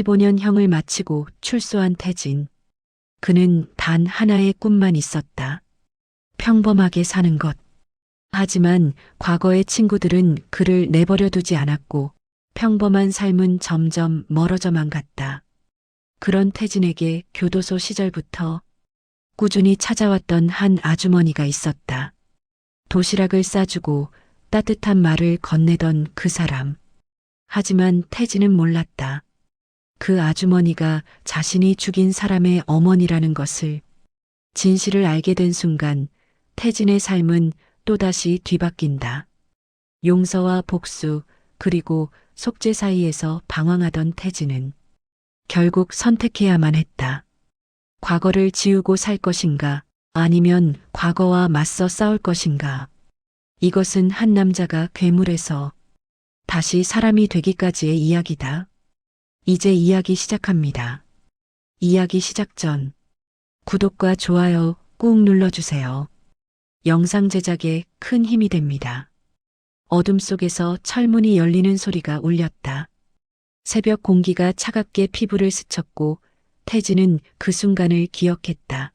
15년형을 마치고 출소한 태진. 그는 단 하나의 꿈만 있었다. 평범하게 사는 것. 하지만 과거의 친구들은 그를 내버려 두지 않았고 평범한 삶은 점점 멀어져만 갔다. 그런 태진에게 교도소 시절부터 꾸준히 찾아왔던 한 아주머니가 있었다. 도시락을 싸주고 따뜻한 말을 건네던 그 사람. 하지만 태진은 몰랐다. 그 아주머니가 자신이 죽인 사람의 어머니라는 것을. 진실을 알게 된 순간 태진의 삶은 또다시 뒤바뀐다. 용서와 복수 그리고 속죄 사이에서 방황하던 태진은 결국 선택해야만 했다. 과거를 지우고 살 것인가 아니면 과거와 맞서 싸울 것인가. 이것은 한 남자가 괴물에서 다시 사람이 되기까지의 이야기다. 이제 이야기 시작합니다. 이야기 시작 전 구독과 좋아요 꾹 눌러주세요. 영상 제작에 큰 힘이 됩니다. 어둠 속에서 철문이 열리는 소리가 울렸다. 새벽 공기가 차갑게 피부를 스쳤고 태진은 그 순간을 기억했다.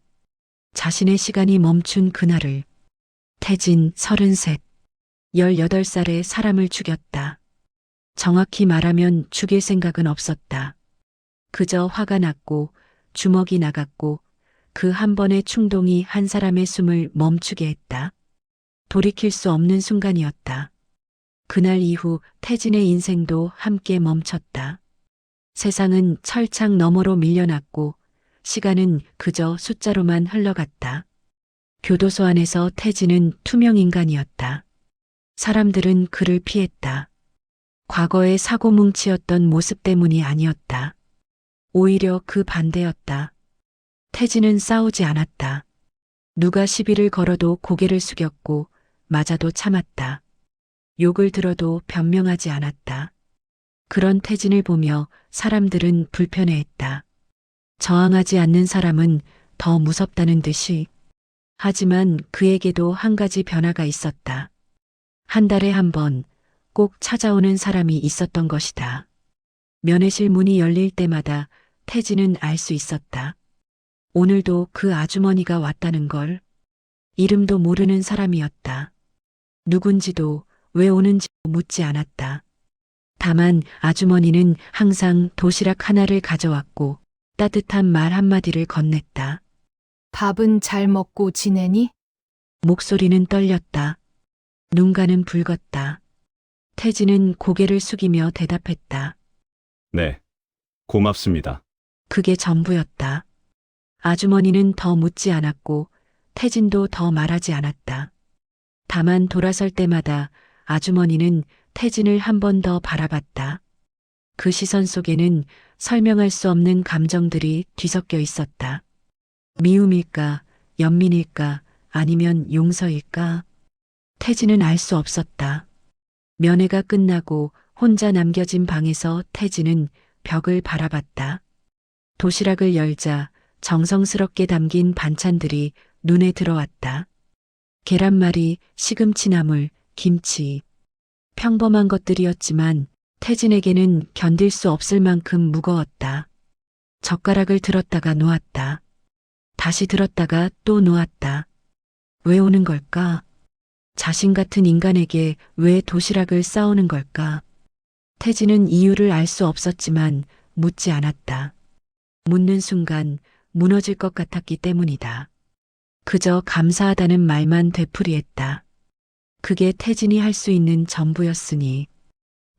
자신의 시간이 멈춘 그날을. 태진 33, 18살에 사람을 죽였다. 정확히 말하면 죽일 생각은 없었다. 그저 화가 났고 주먹이 나갔고 그 한 번의 충동이 한 사람의 숨을 멈추게 했다. 돌이킬 수 없는 순간이었다. 그날 이후 태진의 인생도 함께 멈췄다. 세상은 철창 너머로 밀려났고 시간은 그저 숫자로만 흘러갔다. 교도소 안에서 태진은 투명 인간이었다. 사람들은 그를 피했다. 과거의 사고뭉치였던 모습 때문이 아니었다. 오히려 그 반대였다. 태진은 싸우지 않았다. 누가 시비를 걸어도 고개를 숙였고 맞아도 참았다. 욕을 들어도 변명하지 않았다. 그런 태진을 보며 사람들은 불편해했다. 저항하지 않는 사람은 더 무섭다는 듯이. 하지만 그에게도 한 가지 변화가 있었다. 한 달에 한 번 꼭 찾아오는 사람이 있었던 것이다. 면회실 문이 열릴 때마다 태진은 알 수 있었다. 오늘도 그 아주머니가 왔다는 걸. 이름도 모르는 사람이었다. 누군지도 왜 오는지 묻지 않았다. 다만 아주머니는 항상 도시락 하나를 가져왔고 따뜻한 말 한마디를 건넸다. 밥은 잘 먹고 지내니? 목소리는 떨렸다. 눈가는 붉었다. 태진은 고개를 숙이며 대답했다. 네, 고맙습니다. 그게 전부였다. 아주머니는 더 묻지 않았고 태진도 더 말하지 않았다. 다만 돌아설 때마다 아주머니는 태진을 한 번 더 바라봤다. 그 시선 속에는 설명할 수 없는 감정들이 뒤섞여 있었다. 미움일까, 연민일까, 아니면 용서일까? 태진은 알 수 없었다. 면회가 끝나고 혼자 남겨진 방에서 태진은 벽을 바라봤다. 도시락을 열자 정성스럽게 담긴 반찬들이 눈에 들어왔다. 계란말이, 시금치나물, 김치. 평범한 것들이었지만 태진에게는 견딜 수 없을 만큼 무거웠다. 젓가락을 들었다가 놓았다. 다시 들었다가 또 놓았다. 왜 오는 걸까? 자신 같은 인간에게 왜 도시락을 싸오는 걸까? 태진은 이유를 알 수 없었지만 묻지 않았다. 묻는 순간 무너질 것 같았기 때문이다. 그저 감사하다는 말만 되풀이했다. 그게 태진이 할 수 있는 전부였으니.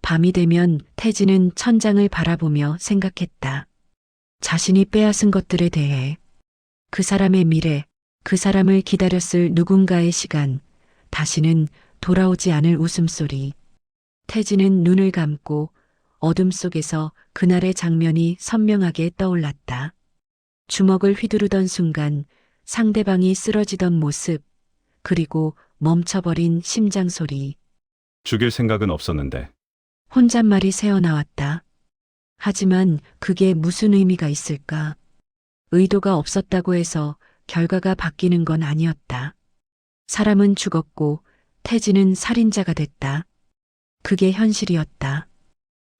밤이 되면 태진은 천장을 바라보며 생각했다. 자신이 빼앗은 것들에 대해. 그 사람의 미래, 그 사람을 기다렸을 누군가의 시간, 다시는 돌아오지 않을 웃음소리. 태진은 눈을 감고 어둠 속에서 그날의 장면이 선명하게 떠올랐다. 주먹을 휘두르던 순간 상대방이 쓰러지던 모습, 그리고 멈춰버린 심장 소리. 죽일 생각은 없었는데. 혼잣말이 새어나왔다. 하지만 그게 무슨 의미가 있을까? 의도가 없었다고 해서 결과가 바뀌는 건 아니었다. 사람은 죽었고 태진은 살인자가 됐다. 그게 현실이었다.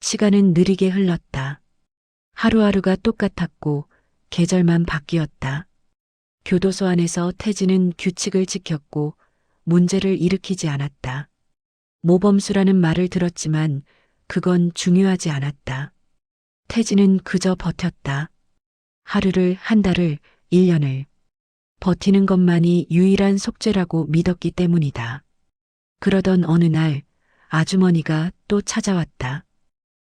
시간은 느리게 흘렀다. 하루하루가 똑같았고 계절만 바뀌었다. 교도소 안에서 태진은 규칙을 지켰고 문제를 일으키지 않았다. 모범수라는 말을 들었지만 그건 중요하지 않았다. 태진은 그저 버텼다. 하루를, 한 달을, 1년을. 버티는 것만이 유일한 속죄라고 믿었기 때문이다. 그러던 어느 날 아주머니가 또 찾아왔다.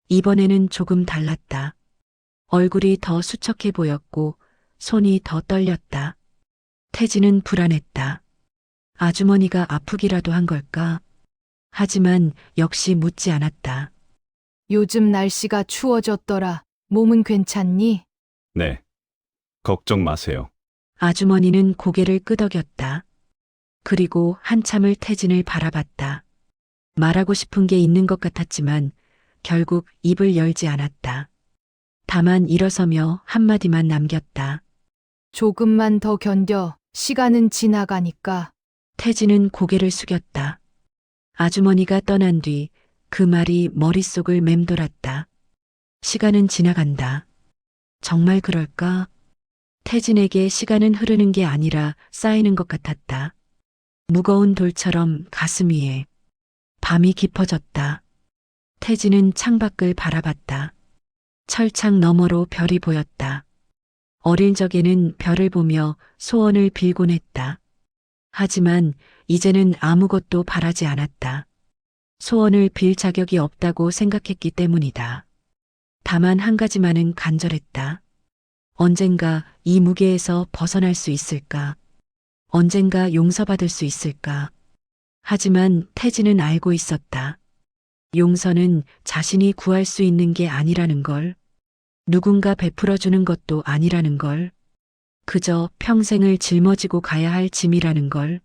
이번에는 조금 달랐다. 얼굴이 더 수척해 보였고 손이 더 떨렸다. 태진은 불안했다. 아주머니가 아프기라도 한 걸까? 하지만 역시 묻지 않았다. 요즘 날씨가 추워졌더라. 몸은 괜찮니? 네. 걱정 마세요. 아주머니는 고개를 끄덕였다. 그리고 한참을 태진을 바라봤다. 말하고 싶은 게 있는 것 같았지만 결국 입을 열지 않았다. 다만 일어서며 한마디만 남겼다. 조금만 더 견뎌. 시간은 지나가니까. 태진은 고개를 숙였다. 아주머니가 떠난 뒤 그 말이 머릿속을 맴돌았다. 시간은 지나간다. 정말 그럴까? 태진에게 시간은 흐르는 게 아니라 쌓이는 것 같았다. 무거운 돌처럼 가슴 위에. 밤이 깊어졌다. 태진은 창밖을 바라봤다. 철창 너머로 별이 보였다. 어릴 적에는 별을 보며 소원을 빌곤 했다. 하지만 이제는 아무것도 바라지 않았다. 소원을 빌 자격이 없다고 생각했기 때문이다. 다만 한 가지만은 간절했다. 언젠가 이 무게에서 벗어날 수 있을까? 언젠가 용서받을 수 있을까? 하지만 태진은 알고 있었다. 용서는 자신이 구할 수 있는 게 아니라는 걸, 누군가 베풀어주는 것도 아니라는 걸, 그저 평생을 짊어지고 가야 할 짐이라는 걸.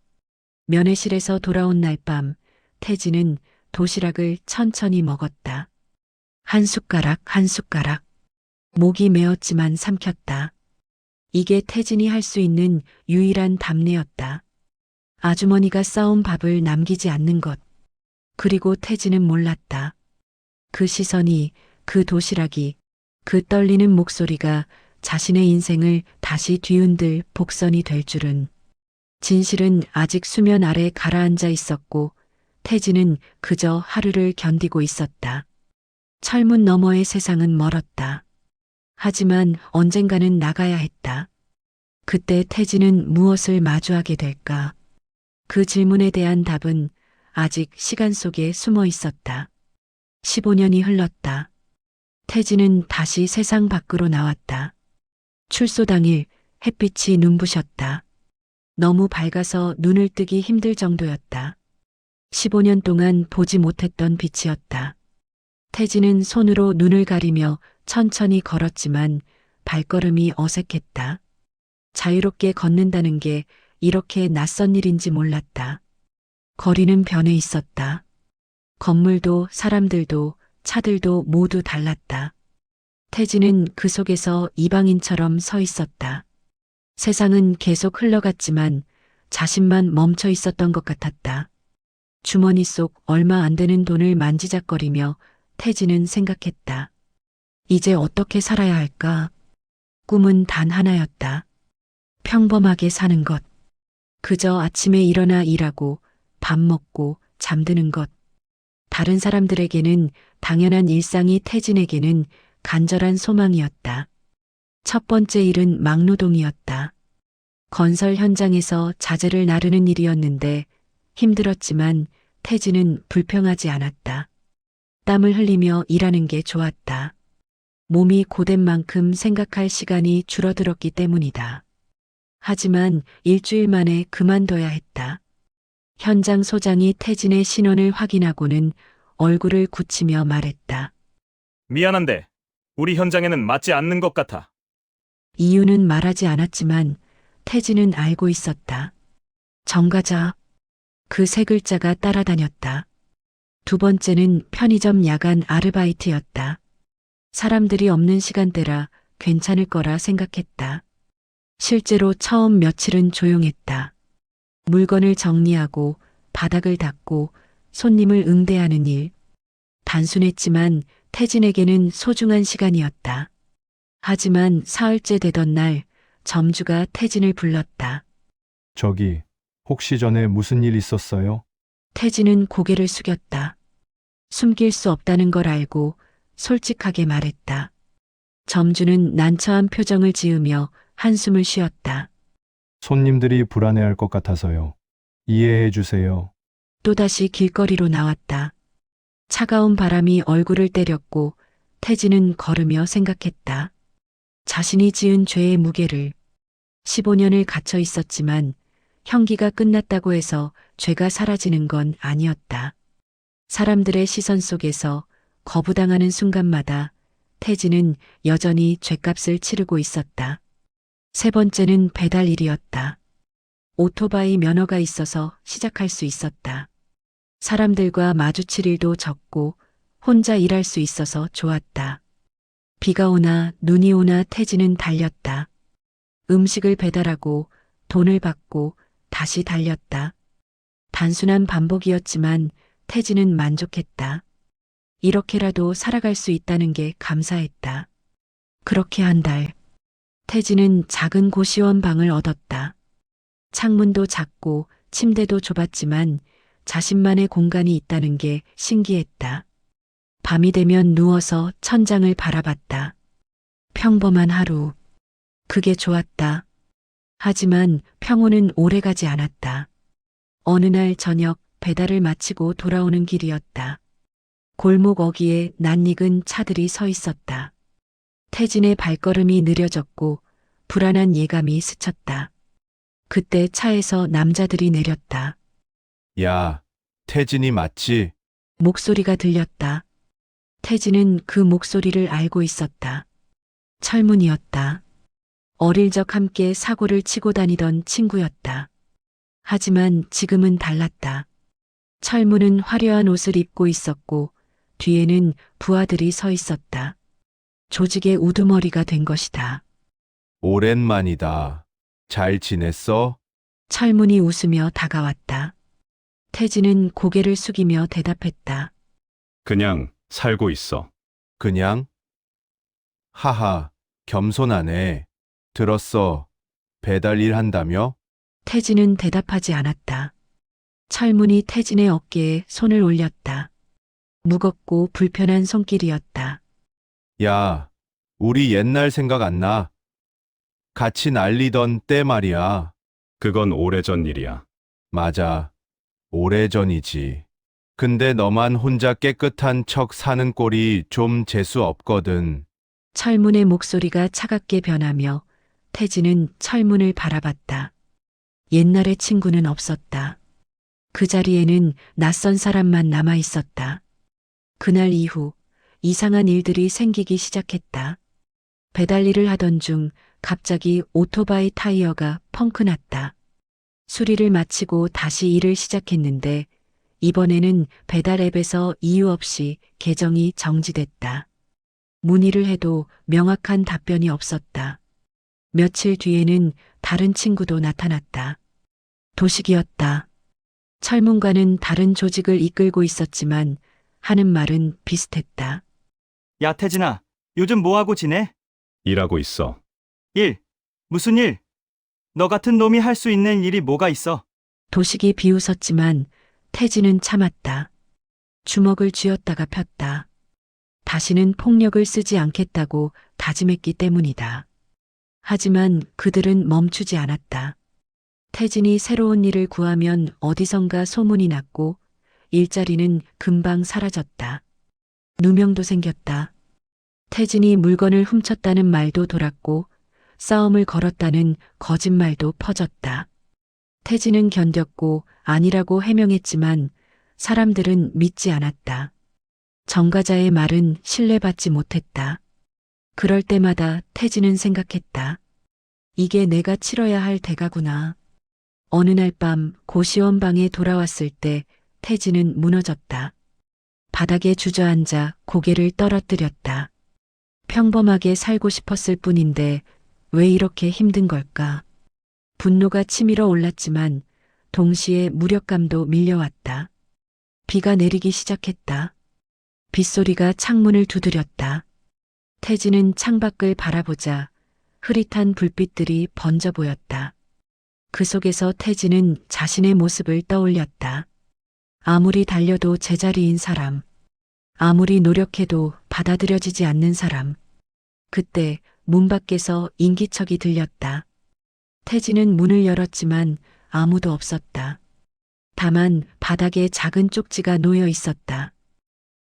면회실에서 돌아온 날 밤, 태진은 도시락을 천천히 먹었다. 한 숟가락 한 숟가락. 목이 메었지만 삼켰다. 이게 태진이 할 수 있는 유일한 답례였다. 아주머니가 싸온 밥을 남기지 않는 것. 그리고 태진은 몰랐다. 그 시선이, 그 도시락이, 그 떨리는 목소리가 자신의 인생을 다시 뒤흔들 복선이 될 줄은. 진실은 아직 수면 아래 가라앉아 있었고 태진은 그저 하루를 견디고 있었다. 철문 너머의 세상은 멀었다. 하지만 언젠가는 나가야 했다. 그때 태진은 무엇을 마주하게 될까? 그 질문에 대한 답은 아직 시간 속에 숨어 있었다. 15년이 흘렀다. 태진은 다시 세상 밖으로 나왔다. 출소 당일 햇빛이 눈부셨다. 너무 밝아서 눈을 뜨기 힘들 정도였다. 15년 동안 보지 못했던 빛이었다. 태진은 손으로 눈을 가리며 천천히 걸었지만 발걸음이 어색했다. 자유롭게 걷는다는 게 이렇게 낯선 일인지 몰랐다. 거리는 변해 있었다. 건물도 사람들도 차들도 모두 달랐다. 태진은 그 속에서 이방인처럼 서 있었다. 세상은 계속 흘러갔지만 자신만 멈춰 있었던 것 같았다. 주머니 속 얼마 안 되는 돈을 만지작거리며 태진은 생각했다. 이제 어떻게 살아야 할까? 꿈은 단 하나였다. 평범하게 사는 것. 그저 아침에 일어나 일하고 밥 먹고 잠드는 것. 다른 사람들에게는 당연한 일상이 태진에게는 간절한 소망이었다. 첫 번째 일은 막노동이었다. 건설 현장에서 자재를 나르는 일이었는데 힘들었지만 태진은 불평하지 않았다. 땀을 흘리며 일하는 게 좋았다. 몸이 고된 만큼 생각할 시간이 줄어들었기 때문이다. 하지만 일주일 만에 그만둬야 했다. 현장 소장이 태진의 신원을 확인하고는 얼굴을 굳히며 말했다. 미안한데 우리 현장에는 맞지 않는 것 같아. 이유는 말하지 않았지만 태진은 알고 있었다. 정가자. 그 세 글자가 따라다녔다. 두 번째는 편의점 야간 아르바이트였다. 사람들이 없는 시간대라 괜찮을 거라 생각했다. 실제로 처음 며칠은 조용했다. 물건을 정리하고 바닥을 닦고 손님을 응대하는 일. 단순했지만 태진에게는 소중한 시간이었다. 하지만 사흘째 되던 날 점주가 태진을 불렀다. 저기, 혹시 전에 무슨 일 있었어요? 태진은 고개를 숙였다. 숨길 수 없다는 걸 알고 솔직하게 말했다. 점주는 난처한 표정을 지으며 한숨을 쉬었다. 손님들이 불안해할 것 같아서요. 이해해 주세요. 또다시 길거리로 나왔다. 차가운 바람이 얼굴을 때렸고 태진은 걸으며 생각했다. 자신이 지은 죄의 무게를 15년을 갇혀 있었지만 형기가 끝났다고 해서 죄가 사라지는 건 아니었다. 사람들의 시선 속에서 거부당하는 순간마다 태진은 여전히 죗값을 치르고 있었다. 세 번째는 배달 일이었다. 오토바이 면허가 있어서 시작할 수 있었다. 사람들과 마주칠 일도 적고 혼자 일할 수 있어서 좋았다. 비가 오나 눈이 오나 태진은 달렸다. 음식을 배달하고 돈을 받고 다시 달렸다. 단순한 반복이었지만 태진은 만족했다. 이렇게라도 살아갈 수 있다는 게 감사했다. 그렇게 한 달, 태진은 작은 고시원 방을 얻었다. 창문도 작고 침대도 좁았지만 자신만의 공간이 있다는 게 신기했다. 밤이 되면 누워서 천장을 바라봤다. 평범한 하루. 그게 좋았다. 하지만 평온은 오래가지 않았다. 어느 날 저녁 배달을 마치고 돌아오는 길이었다. 골목 어귀에 낯익은 차들이 서 있었다. 태진의 발걸음이 느려졌고 불안한 예감이 스쳤다. 그때 차에서 남자들이 내렸다. 야, 태진이 맞지? 목소리가 들렸다. 태진은 그 목소리를 알고 있었다. 철문이었다. 어릴 적 함께 사고를 치고 다니던 친구였다. 하지만 지금은 달랐다. 철문은 화려한 옷을 입고 있었고 뒤에는 부하들이 서 있었다. 조직의 우두머리가 된 것이다. 오랜만이다. 잘 지냈어? 철문이 웃으며 다가왔다. 태진은 고개를 숙이며 대답했다. 그냥 살고 있어. 그냥? 하하, 겸손하네. 들었어. 배달 일 한다며? 태진은 대답하지 않았다. 철문이 태진의 어깨에 손을 올렸다. 무겁고 불편한 손길이었다. 야, 우리 옛날 생각 안 나? 같이 날리던 때 말이야. 그건 오래전 일이야. 맞아. 오래전이지. 근데 너만 혼자 깨끗한 척 사는 꼴이 좀 재수 없거든. 철문의 목소리가 차갑게 변하며 태진은 철문을 바라봤다. 옛날의 친구는 없었다. 그 자리에는 낯선 사람만 남아 있었다. 그날 이후 이상한 일들이 생기기 시작했다. 배달 일을 하던 중 갑자기 오토바이 타이어가 펑크 났다. 수리를 마치고 다시 일을 시작했는데 이번에는 배달 앱에서 이유 없이 계정이 정지됐다. 문의를 해도 명확한 답변이 없었다. 며칠 뒤에는 다른 친구도 나타났다. 도식이었다. 철문과는 다른 조직을 이끌고 있었지만 하는 말은 비슷했다. 야, 태진아, 요즘 뭐하고 지내? 일하고 있어. 일. 무슨 일? 너 같은 놈이 할 수 있는 일이 뭐가 있어? 도식이 비웃었지만 태진은 참았다. 주먹을 쥐었다가 폈다. 다시는 폭력을 쓰지 않겠다고 다짐했기 때문이다. 하지만 그들은 멈추지 않았다. 태진이 새로운 일을 구하면 어디선가 소문이 났고 일자리는 금방 사라졌다. 누명도 생겼다. 태진이 물건을 훔쳤다는 말도 돌았고 싸움을 걸었다는 거짓말도 퍼졌다. 태진은 견뎠고 아니라고 해명했지만 사람들은 믿지 않았다. 정과자의 말은 신뢰받지 못했다. 그럴 때마다 태진은 생각했다. 이게 내가 치러야 할 대가구나. 어느 날 밤 고시원 방에 돌아왔을 때 태진은 무너졌다. 바닥에 주저앉아 고개를 떨어뜨렸다. 평범하게 살고 싶었을 뿐인데 왜 이렇게 힘든 걸까? 분노가 치밀어 올랐지만 동시에 무력감도 밀려왔다. 비가 내리기 시작했다. 빗소리가 창문을 두드렸다. 태진은 창밖을 바라보자 흐릿한 불빛들이 번져 보였다. 그 속에서 태진은 자신의 모습을 떠올렸다. 아무리 달려도 제자리인 사람. 아무리 노력해도 받아들여지지 않는 사람. 그때 문 밖에서 인기척이 들렸다. 태진은 문을 열었지만 아무도 없었다. 다만 바닥에 작은 쪽지가 놓여 있었다.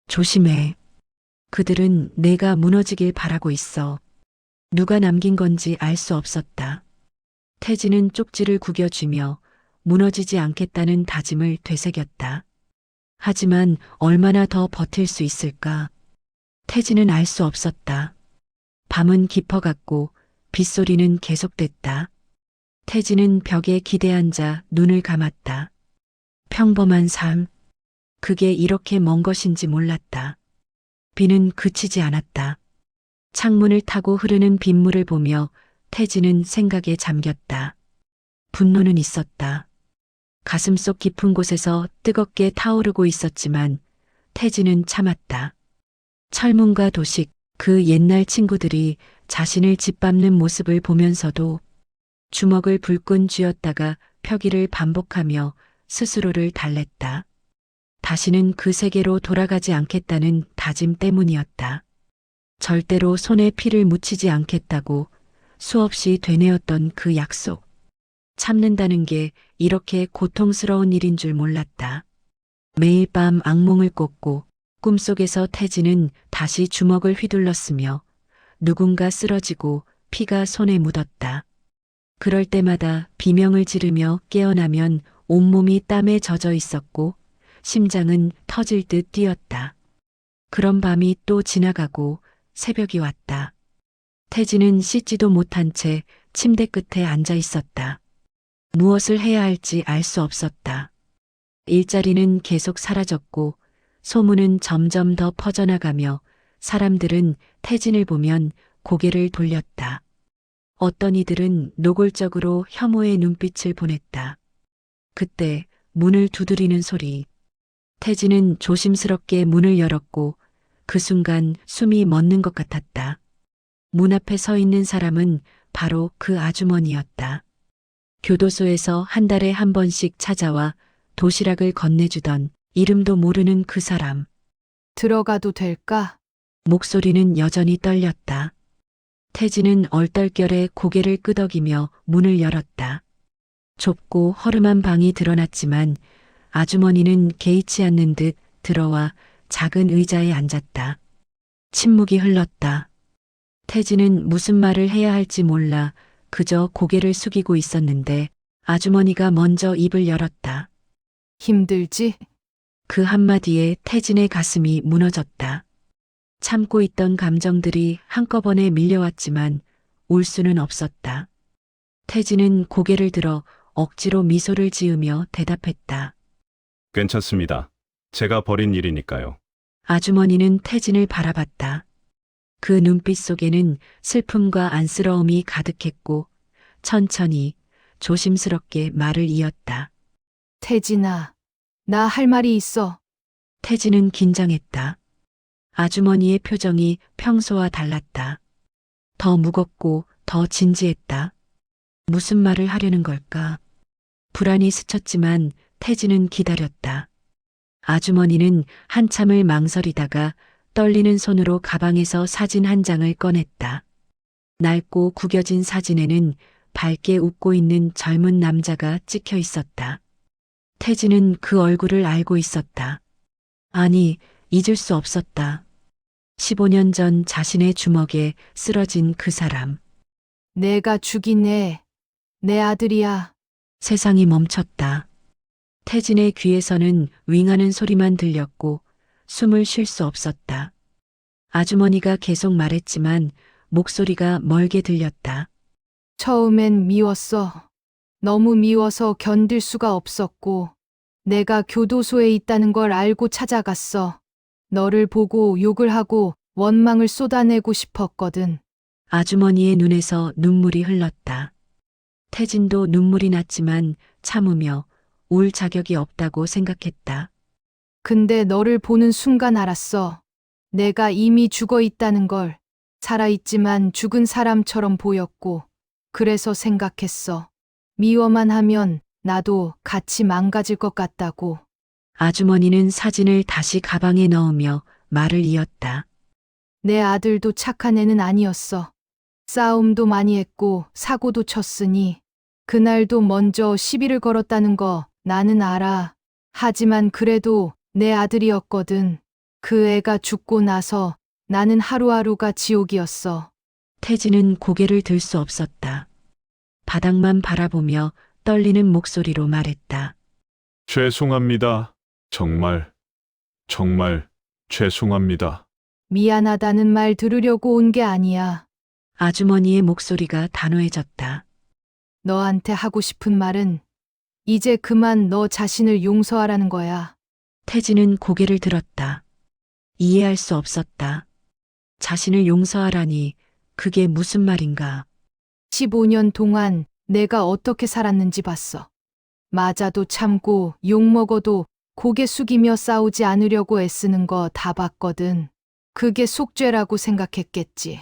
조심해. 그들은 내가 무너지길 바라고 있어. 누가 남긴 건지 알 수 없었다. 태진은 쪽지를 구겨쥐며 무너지지 않겠다는 다짐을 되새겼다. 하지만 얼마나 더 버틸 수 있을까? 태진은 알 수 없었다. 밤은 깊어갔고 빗소리는 계속됐다. 태진은 벽에 기대앉아 눈을 감았다. 평범한 삶. 그게 이렇게 먼 것인지 몰랐다. 비는 그치지 않았다. 창문을 타고 흐르는 빗물을 보며 태진은 생각에 잠겼다. 분노는 있었다. 가슴속 깊은 곳에서 뜨겁게 타오르고 있었지만 태진은 참았다. 철문과 도식, 그 옛날 친구들이 자신을 짓밟는 모습을 보면서도 주먹을 불끈 쥐었다가 펴기를 반복하며 스스로를 달랬다. 다시는 그 세계로 돌아가지 않겠다는 다짐 때문이었다. 절대로 손에 피를 묻히지 않겠다고 수없이 되뇌었던 그 약속. 참는다는 게 이렇게 고통스러운 일인 줄 몰랐다. 매일 밤 악몽을 꿨고 꿈속에서 태진은 다시 주먹을 휘둘렀으며 누군가 쓰러지고 피가 손에 묻었다. 그럴 때마다 비명을 지르며 깨어나면 온몸이 땀에 젖어 있었고 심장은 터질 듯 뛰었다. 그런 밤이 또 지나가고 새벽이 왔다. 태진은 씻지도 못한 채 침대 끝에 앉아 있었다. 무엇을 해야 할지 알 수 없었다. 일자리는 계속 사라졌고 소문은 점점 더 퍼져나가며 사람들은 태진을 보면 고개를 돌렸다. 어떤 이들은 노골적으로 혐오의 눈빛을 보냈다. 그때 문을 두드리는 소리. 태진은 조심스럽게 문을 열었고 그 순간 숨이 멎는 것 같았다. 문 앞에 서 있는 사람은 바로 그 아주머니였다. 교도소에서 한 달에 한 번씩 찾아와 도시락을 건네주던 이름도 모르는 그 사람. 들어가도 될까? 목소리는 여전히 떨렸다. 태진은 얼떨결에 고개를 끄덕이며 문을 열었다. 좁고 허름한 방이 드러났지만 아주머니는 개의치 않는 듯 들어와 작은 의자에 앉았다. 침묵이 흘렀다. 태진은 무슨 말을 해야 할지 몰라 그저 고개를 숙이고 있었는데 아주머니가 먼저 입을 열었다. 힘들지? 그 한마디에 태진의 가슴이 무너졌다. 참고 있던 감정들이 한꺼번에 밀려왔지만 울 수는 없었다. 태진은 고개를 들어 억지로 미소를 지으며 대답했다. 괜찮습니다. 제가 벌인 일이니까요. 아주머니는 태진을 바라봤다. 그 눈빛 속에는 슬픔과 안쓰러움이 가득했고 천천히 조심스럽게 말을 이었다. 태진아, 나 할 말이 있어. 태진은 긴장했다. 아주머니의 표정이 평소와 달랐다. 더 무겁고 더 진지했다. 무슨 말을 하려는 걸까? 불안이 스쳤지만 태진은 기다렸다. 아주머니는 한참을 망설이다가 떨리는 손으로 가방에서 사진 한 장을 꺼냈다. 낡고 구겨진 사진에는 밝게 웃고 있는 젊은 남자가 찍혀 있었다. 태진은 그 얼굴을 알고 있었다. 아니, 잊을 수 없었다. 15년 전 자신의 주먹에 쓰러진 그 사람. 내가 죽인 내 아들이야. 세상이 멈췄다. 태진의 귀에서는 윙하는 소리만 들렸고 숨을 쉴 수 없었다. 아주머니가 계속 말했지만 목소리가 멀게 들렸다. 처음엔 미웠어. 너무 미워서 견딜 수가 없었고, 내가 교도소에 있다는 걸 알고 찾아갔어. 너를 보고 욕을 하고 원망을 쏟아내고 싶었거든. 아주머니의 눈에서 눈물이 흘렀다. 태진도 눈물이 났지만 참으며 울 자격이 없다고 생각했다. 근데 너를 보는 순간 알았어. 내가 이미 죽어 있다는 걸. 살아있지만 죽은 사람처럼 보였고, 그래서 생각했어. 미워만 하면 나도 같이 망가질 것 같다고. 아주머니는 사진을 다시 가방에 넣으며 말을 이었다. 내 아들도 착한 애는 아니었어. 싸움도 많이 했고 사고도 쳤으니 그날도 먼저 시비를 걸었다는 거 나는 알아. 하지만 그래도 내 아들이었거든. 그 애가 죽고 나서 나는 하루하루가 지옥이었어. 태진은 고개를 들 수 없었다. 바닥만 바라보며 떨리는 목소리로 말했다. 죄송합니다. 정말, 정말 죄송합니다. 미안하다는 말 들으려고 온 게 아니야. 아주머니의 목소리가 단호해졌다. 너한테 하고 싶은 말은 이제 그만 너 자신을 용서하라는 거야. 태진은 고개를 들었다. 이해할 수 없었다. 자신을 용서하라니 그게 무슨 말인가. 15년 동안 내가 어떻게 살았는지 봤어. 맞아도 참고 욕먹어도 고개 숙이며 싸우지 않으려고 애쓰는 거 다 봤거든. 그게 속죄라고 생각했겠지.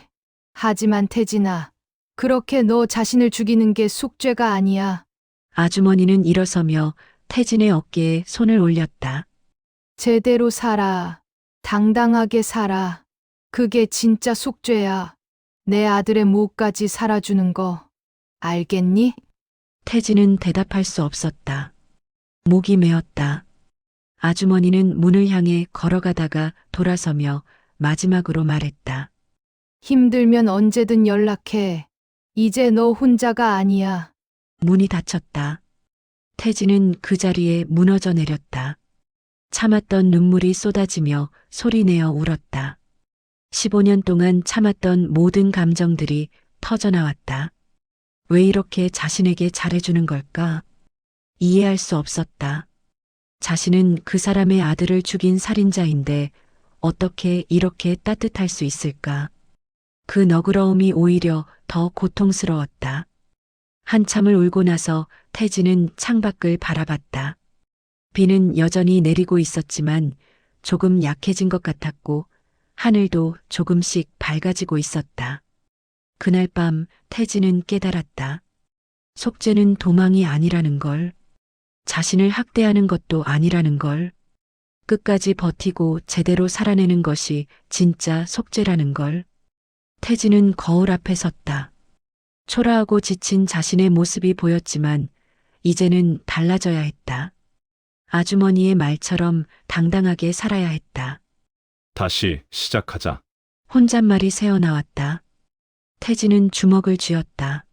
하지만 태진아, 그렇게 너 자신을 죽이는 게 속죄가 아니야. 아주머니는 일어서며 태진의 어깨에 손을 올렸다. 제대로 살아. 당당하게 살아. 그게 진짜 속죄야. 내 아들의 목까지 살아주는 거. 알겠니? 태진은 대답할 수 없었다. 목이 메었다. 아주머니는 문을 향해 걸어가다가 돌아서며 마지막으로 말했다. 힘들면 언제든 연락해. 이제 너 혼자가 아니야. 문이 닫혔다. 태진은 그 자리에 무너져 내렸다. 참았던 눈물이 쏟아지며 소리내어 울었다. 15년 동안 참았던 모든 감정들이 터져나왔다. 왜 이렇게 자신에게 잘해주는 걸까? 이해할 수 없었다. 자신은 그 사람의 아들을 죽인 살인자인데 어떻게 이렇게 따뜻할 수 있을까? 그 너그러움이 오히려 더 고통스러웠다. 한참을 울고 나서 태진은 창밖을 바라봤다. 비는 여전히 내리고 있었지만 조금 약해진 것 같았고 하늘도 조금씩 밝아지고 있었다. 그날 밤 태진은 깨달았다. 속죄는 도망이 아니라는 걸, 자신을 학대하는 것도 아니라는 걸, 끝까지 버티고 제대로 살아내는 것이 진짜 속죄라는 걸. 태진은 거울 앞에 섰다. 초라하고 지친 자신의 모습이 보였지만 이제는 달라져야 했다. 아주머니의 말처럼 당당하게 살아야 했다. 다시 시작하자. 혼잣말이 새어나왔다. 태진은 주먹을 쥐었다.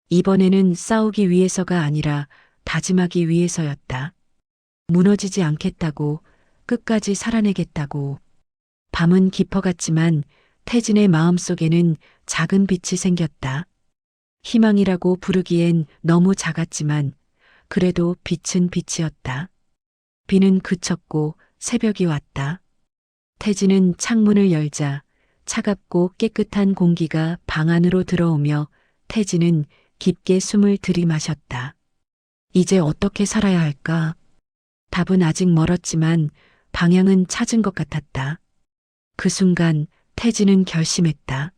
이번에는 싸우기 위해서가 아니라 다짐하기 위해서였다. 무너지지 않겠다고, 끝까지 살아내겠다고. 밤은 깊어갔지만 태진의 마음속에는 작은 빛이 생겼다. 희망이라고 부르기엔 너무 작았지만 그래도 빛은 빛이었다. 비는 그쳤고 새벽이 왔다. 태진은 창문을 열자 차갑고 깨끗한 공기가 방 안으로 들어오며 태진은 깊게 숨을 들이마셨다. 이제 어떻게 살아야 할까? 답은 아직 멀었지만 방향은 찾은 것 같았다. 그 순간 태진은 결심했다.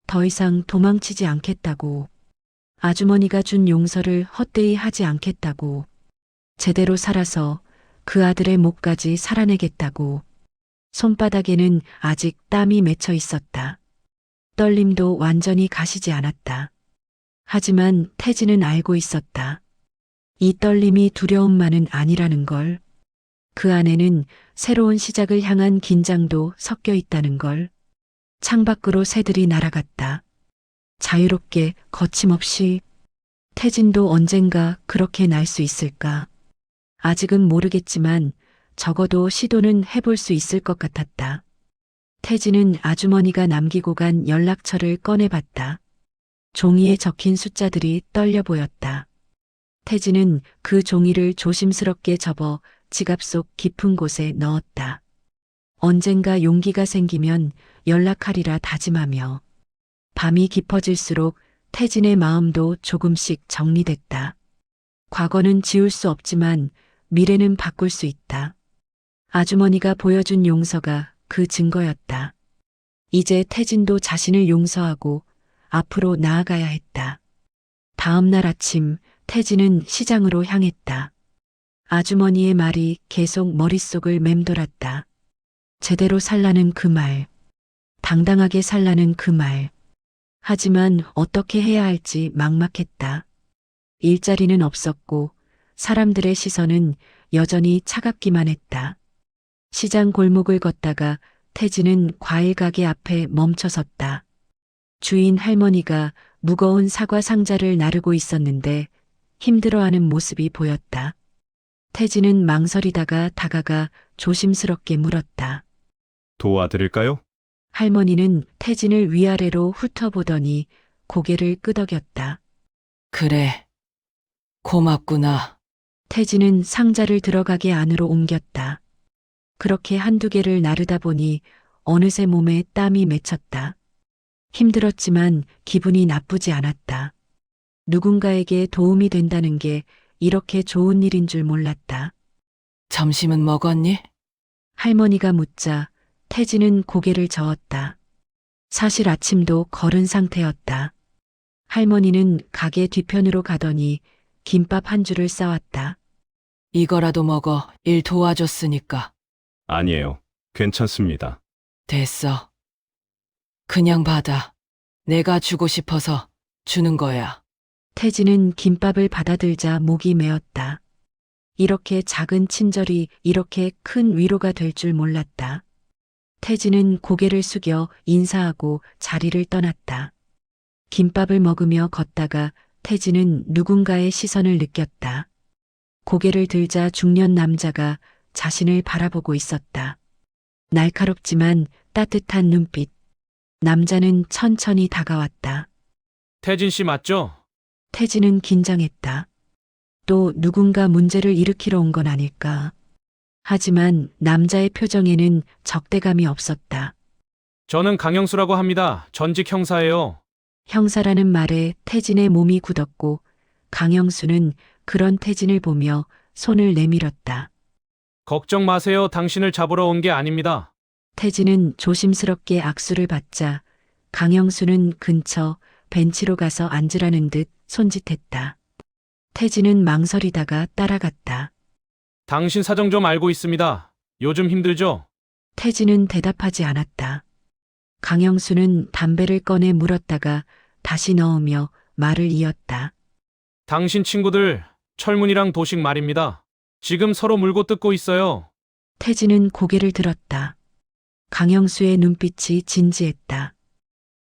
더 이상 도망치지 않겠다고. 아주머니가 준 용서를 헛되이 하지 않겠다고. 제대로 살아서 그 아들의 목까지 살아내겠다고. 손바닥에는 아직 땀이 맺혀 있었다. 떨림도 완전히 가시지 않았다. 하지만 태진은 알고 있었다. 이 떨림이 두려움만은 아니라는 걸. 그 안에는 새로운 시작을 향한 긴장도 섞여 있다는 걸. 창밖으로 새들이 날아갔다. 자유롭게 거침없이. 태진도 언젠가 그렇게 날 수 있을까? 아직은 모르겠지만 적어도 시도는 해볼 수 있을 것 같았다. 태진은 아주머니가 남기고 간 연락처를 꺼내봤다. 종이에 적힌 숫자들이 떨려 보였다. 태진은 그 종이를 조심스럽게 접어 지갑 속 깊은 곳에 넣었다. 언젠가 용기가 생기면 연락하리라 다짐하며. 밤이 깊어질수록 태진의 마음도 조금씩 정리됐다. 과거는 지울 수 없지만 미래는 바꿀 수 있다. 아주머니가 보여준 용서가 그 증거였다. 이제 태진도 자신을 용서하고 앞으로 나아가야 했다. 다음 날 아침 태진은 시장으로 향했다. 아주머니의 말이 계속 머릿속을 맴돌았다. 제대로 살라는 그 말, 당당하게 살라는 그 말. 하지만 어떻게 해야 할지 막막했다. 일자리는 없었고 사람들의 시선은 여전히 차갑기만 했다. 시장 골목을 걷다가 태진은 과일 가게 앞에 멈춰섰다. 주인 할머니가 무거운 사과 상자를 나르고 있었는데 힘들어하는 모습이 보였다. 태진은 망설이다가 다가가 조심스럽게 물었다. 도와드릴까요? 할머니는 태진을 위아래로 훑어보더니 고개를 끄덕였다. 그래. 고맙구나. 태진은 상자를 들어가게 안으로 옮겼다. 그렇게 한두 개를 나르다 보니 어느새 몸에 땀이 맺혔다. 힘들었지만 기분이 나쁘지 않았다. 누군가에게 도움이 된다는 게 이렇게 좋은 일인 줄 몰랐다. 점심은 먹었니? 할머니가 묻자 태진은 고개를 저었다. 사실 아침도 거른 상태였다. 할머니는 가게 뒤편으로 가더니 김밥 한 줄을 싸왔다. 이거라도 먹어. 일 도와줬으니까. 아니에요. 괜찮습니다. 됐어. 그냥 받아. 내가 주고 싶어서 주는 거야. 태진은 김밥을 받아들자 목이 메었다. 이렇게 작은 친절이 이렇게 큰 위로가 될 줄 몰랐다. 태진은 고개를 숙여 인사하고 자리를 떠났다. 김밥을 먹으며 걷다가 태진은 누군가의 시선을 느꼈다. 고개를 들자 중년 남자가 자신을 바라보고 있었다. 날카롭지만 따뜻한 눈빛. 남자는 천천히 다가왔다. 태진 씨 맞죠? 태진은 긴장했다. 또 누군가 문제를 일으키러 온 건 아닐까. 하지만 남자의 표정에는 적대감이 없었다. 저는 강영수라고 합니다. 전직 형사예요. 형사라는 말에 태진의 몸이 굳었고 강영수는 그런 태진을 보며 손을 내밀었다. 걱정 마세요. 당신을 잡으러 온 게 아닙니다. 태진은 조심스럽게 악수를 받자 강영수는 근처 벤치로 가서 앉으라는 듯 손짓했다. 태진은 망설이다가 따라갔다. 당신 사정 좀 알고 있습니다. 요즘 힘들죠? 태진은 대답하지 않았다. 강영수는 담배를 꺼내 물었다가 다시 넣으며 말을 이었다. 당신 친구들 철문이랑 도식 말입니다. 지금 서로 물고 뜯고 있어요. 태진은 고개를 들었다. 강영수의 눈빛이 진지했다.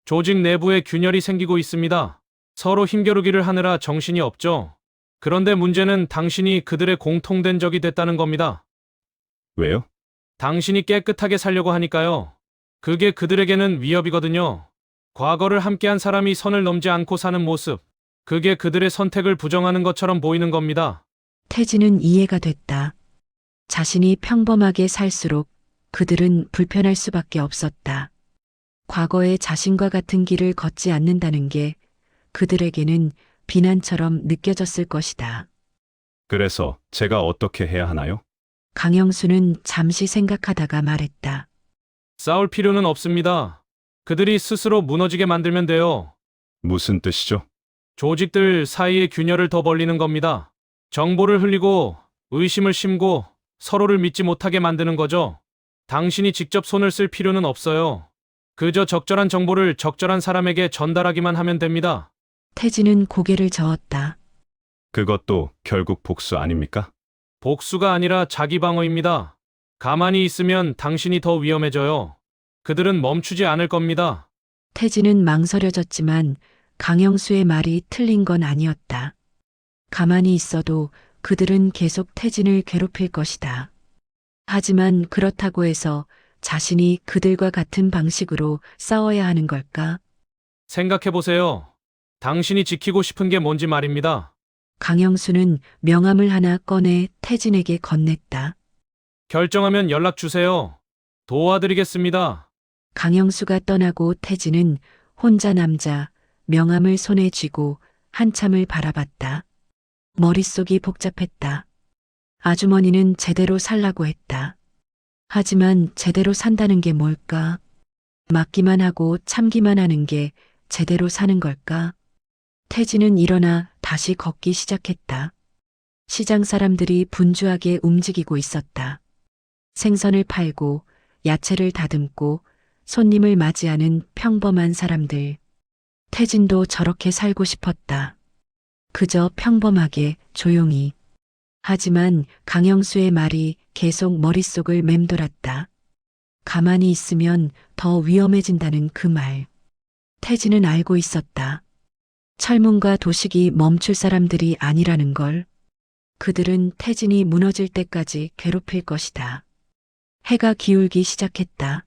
조직 내부에 균열이 생기고 있습니다. 서로 힘겨루기를 하느라 정신이 없죠. 그런데 문제는 당신이 그들의 공통된 적이 됐다는 겁니다. 왜요? 당신이 깨끗하게 살려고 하니까요. 그게 그들에게는 위협이거든요. 과거를 함께한 사람이 선을 넘지 않고 사는 모습. 그게 그들의 선택을 부정하는 것처럼 보이는 겁니다. 태진은 이해가 됐다. 자신이 평범하게 살수록 그들은 불편할 수밖에 없었다. 과거의 자신과 같은 길을 걷지 않는다는 게 그들에게는 비난처럼 느껴졌을 것이다. 그래서 제가 어떻게 해야 하나요? 강영수는 잠시 생각하다가 말했다. 싸울 필요는 없습니다. 그들이 스스로 무너지게 만들면 돼요. 무슨 뜻이죠? 조직들 사이의 균열을 더 벌리는 겁니다. 정보를 흘리고 의심을 심고 서로를 믿지 못하게 만드는 거죠. 당신이 직접 손을 쓸 필요는 없어요. 그저 적절한 정보를 적절한 사람에게 전달하기만 하면 됩니다. 태진은 고개를 저었다. 그것도 결국 복수 아닙니까? 복수가 아니라 자기 방어입니다. 가만히 있으면 당신이 더 위험해져요. 그들은 멈추지 않을 겁니다. 태진은 망설여졌지만 강영수의 말이 틀린 건 아니었다. 가만히 있어도 그들은 계속 태진을 괴롭힐 것이다. 하지만 그렇다고 해서 자신이 그들과 같은 방식으로 싸워야 하는 걸까? 생각해보세요. 당신이 지키고 싶은 게 뭔지 말입니다. 강영수는 명함을 하나 꺼내 태진에게 건넸다. 결정하면 연락 주세요. 도와드리겠습니다. 강영수가 떠나고 태진은 혼자 남자 명함을 손에 쥐고 한참을 바라봤다. 머릿속이 복잡했다. 아주머니는 제대로 살라고 했다. 하지만 제대로 산다는 게 뭘까? 맞기만 하고 참기만 하는 게 제대로 사는 걸까? 태진은 일어나 다시 걷기 시작했다. 시장 사람들이 분주하게 움직이고 있었다. 생선을 팔고 야채를 다듬고 손님을 맞이하는 평범한 사람들. 태진도 저렇게 살고 싶었다. 그저 평범하게 조용히. 하지만 강영수의 말이 계속 머릿속을 맴돌았다. 가만히 있으면 더 위험해진다는 그 말. 태진은 알고 있었다. 철문과 도식이 멈출 사람들이 아니라는 걸. 그들은 태진이 무너질 때까지 괴롭힐 것이다. 해가 기울기 시작했다.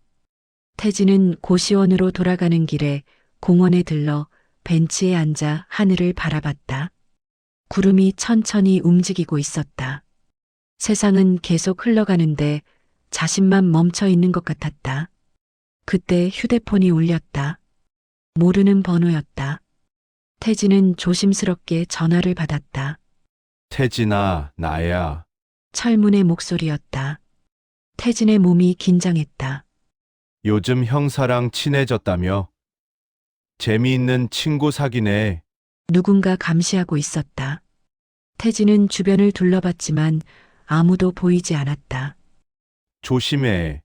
태진은 고시원으로 돌아가는 길에 공원에 들러 벤치에 앉아 하늘을 바라봤다. 구름이 천천히 움직이고 있었다. 세상은 계속 흘러가는데 자신만 멈춰 있는 것 같았다. 그때 휴대폰이 울렸다. 모르는 번호였다. 태진은 조심스럽게 전화를 받았다. 태진아, 나야. 철문의 목소리였다. 태진의 몸이 긴장했다. 요즘 형사랑 친해졌다며? 재미있는 친구 사귀네. 누군가 감시하고 있었다. 태진은 주변을 둘러봤지만 아무도 보이지 않았다. 조심해.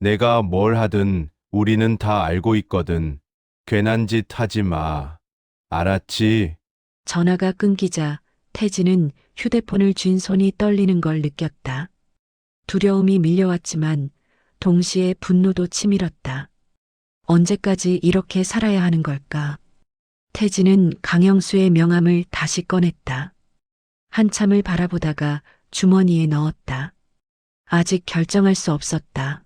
내가 뭘 하든 우리는 다 알고 있거든. 괜한 짓 하지 마. 알았지? 전화가 끊기자 태진은 휴대폰을 쥔 손이 떨리는 걸 느꼈다. 두려움이 밀려왔지만 동시에 분노도 치밀었다. 언제까지 이렇게 살아야 하는 걸까? 태진은 강영수의 명함을 다시 꺼냈다. 한참을 바라보다가 주머니에 넣었다. 아직 결정할 수 없었다.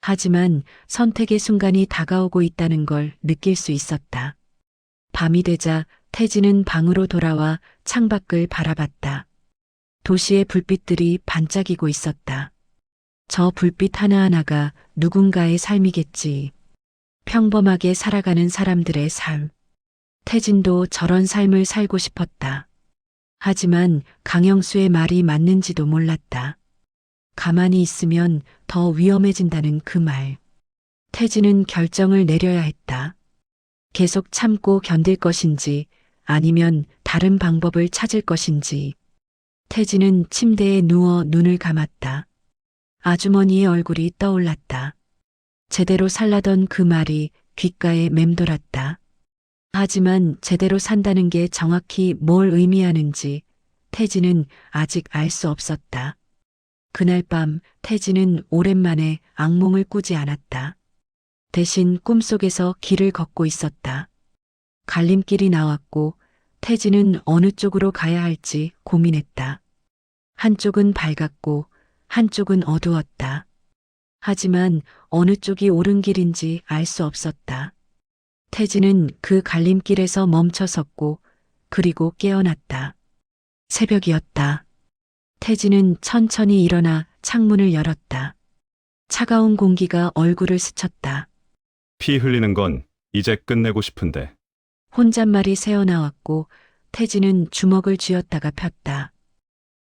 하지만 선택의 순간이 다가오고 있다는 걸 느낄 수 있었다. 밤이 되자 태진은 방으로 돌아와 창밖을 바라봤다. 도시의 불빛들이 반짝이고 있었다. 저 불빛 하나하나가 누군가의 삶이겠지. 평범하게 살아가는 사람들의 삶. 태진도 저런 삶을 살고 싶었다. 하지만 강영수의 말이 맞는지도 몰랐다. 가만히 있으면 더 위험해진다는 그 말. 태진은 결정을 내려야 했다. 계속 참고 견딜 것인지 아니면 다른 방법을 찾을 것인지. 태진은 침대에 누워 눈을 감았다. 아주머니의 얼굴이 떠올랐다. 제대로 살라던 그 말이 귓가에 맴돌았다. 하지만 제대로 산다는 게 정확히 뭘 의미하는지 태진은 아직 알 수 없었다. 그날 밤 태진은 오랜만에 악몽을 꾸지 않았다. 대신 꿈속에서 길을 걷고 있었다. 갈림길이 나왔고 태진은 어느 쪽으로 가야 할지 고민했다. 한쪽은 밝았고 한쪽은 어두웠다. 하지만 어느 쪽이 옳은 길인지 알 수 없었다. 태진은 그 갈림길에서 멈춰섰고 그리고 깨어났다. 새벽이었다. 태진은 천천히 일어나 창문을 열었다. 차가운 공기가 얼굴을 스쳤다. 피 흘리는 건 이제 끝내고 싶은데. 혼잣말이 새어나왔고 태진은 주먹을 쥐었다가 폈다.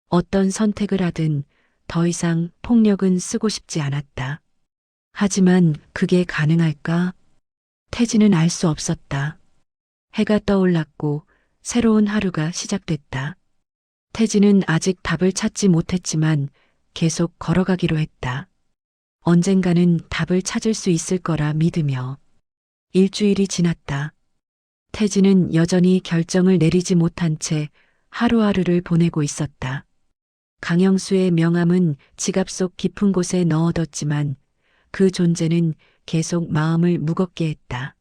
어떤 선택을 하든 더 이상 폭력은 쓰고 싶지 않았다. 하지만 그게 가능할까? 태진은 알 수 없었다. 해가 떠올랐고 새로운 하루가 시작됐다. 태진은 아직 답을 찾지 못했지만 계속 걸어가기로 했다. 언젠가는 답을 찾을 수 있을 거라 믿으며. 일주일이 지났다. 태진은 여전히 결정을 내리지 못한 채 하루하루를 보내고 있었다. 강영수의 명함은 지갑 속 깊은 곳에 넣어뒀지만 그 존재는 계속 마음을 무겁게 했다.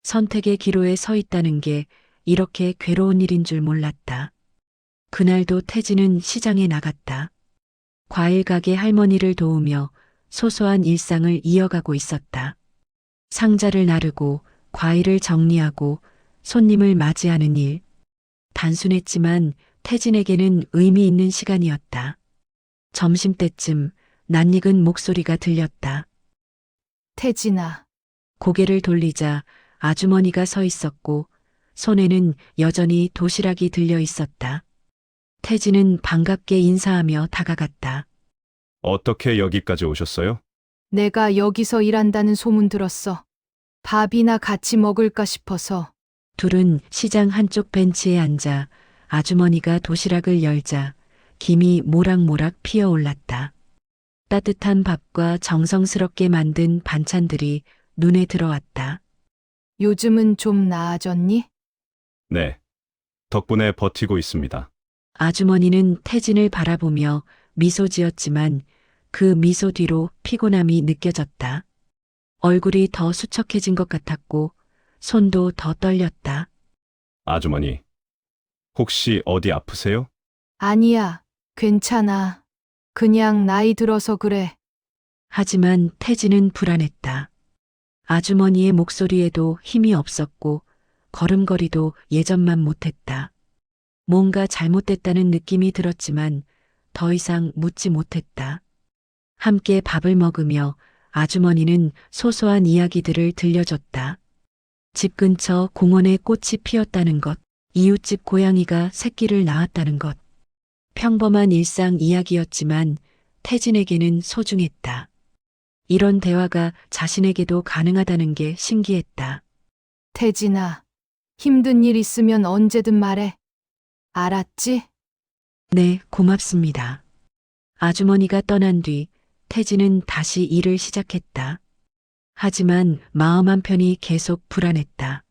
선택의 기로에 서 있다는 게 이렇게 괴로운 일인 줄 몰랐다. 그날도 태진은 시장에 나갔다. 과일 가게 할머니를 도우며 소소한 일상을 이어가고 있었다. 상자를 나르고 과일을 정리하고 손님을 맞이하는 일. 단순했지만 태진에게는 의미 있는 시간이었다. 점심때쯤 낯익은 목소리가 들렸다. 태진아, 고개를 돌리자 아주머니가 서 있었고 손에는 여전히 도시락이 들려 있었다. 태진은 반갑게 인사하며 다가갔다. 어떻게 여기까지 오셨어요? 내가 여기서 일한다는 소문 들었어. 밥이나 같이 먹을까 싶어서. 둘은 시장 한쪽 벤치에 앉아 아주머니가 도시락을 열자 김이 모락모락 피어올랐다. 따뜻한 밥과 정성스럽게 만든 반찬들이 눈에 들어왔다. 요즘은 좀 나아졌니? 네. 덕분에 버티고 있습니다. 아주머니는 태진을 바라보며 미소 지었지만 그 미소 뒤로 피곤함이 느껴졌다. 얼굴이 더 수척해진 것 같았고 손도 더 떨렸다. 아주머니, 혹시 어디 아프세요? 아니야, 괜찮아. 그냥 나이 들어서 그래. 하지만 태진은 불안했다. 아주머니의 목소리에도 힘이 없었고 걸음걸이도 예전만 못했다. 뭔가 잘못됐다는 느낌이 들었지만 더 이상 묻지 못했다. 함께 밥을 먹으며 아주머니는 소소한 이야기들을 들려줬다. 집 근처 공원에 꽃이 피었다는 것, 이웃집 고양이가 새끼를 낳았다는 것. 평범한 일상 이야기였지만 태진에게는 소중했다. 이런 대화가 자신에게도 가능하다는 게 신기했다. 태진아, 힘든 일 있으면 언제든 말해. 알았지? 네, 고맙습니다. 아주머니가 떠난 뒤 태진은 다시 일을 시작했다. 하지만 마음 한편이 계속 불안했다.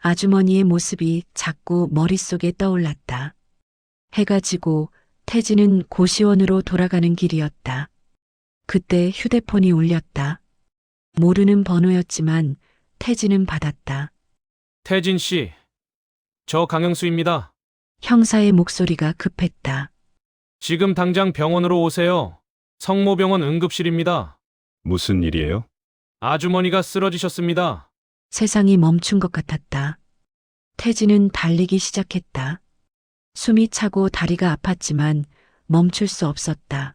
아주머니의 모습이 자꾸 머릿속에 떠올랐다. 해가 지고 태진은 고시원으로 돌아가는 길이었다. 그때 휴대폰이 울렸다. 모르는 번호였지만 태진은 받았다. 태진 씨, 저 강영수입니다. 형사의 목소리가 급했다. 지금 당장 병원으로 오세요. 성모병원 응급실입니다. 무슨 일이에요? 아주머니가 쓰러지셨습니다. 세상이 멈춘 것 같았다. 태진은 달리기 시작했다. 숨이 차고 다리가 아팠지만 멈출 수 없었다.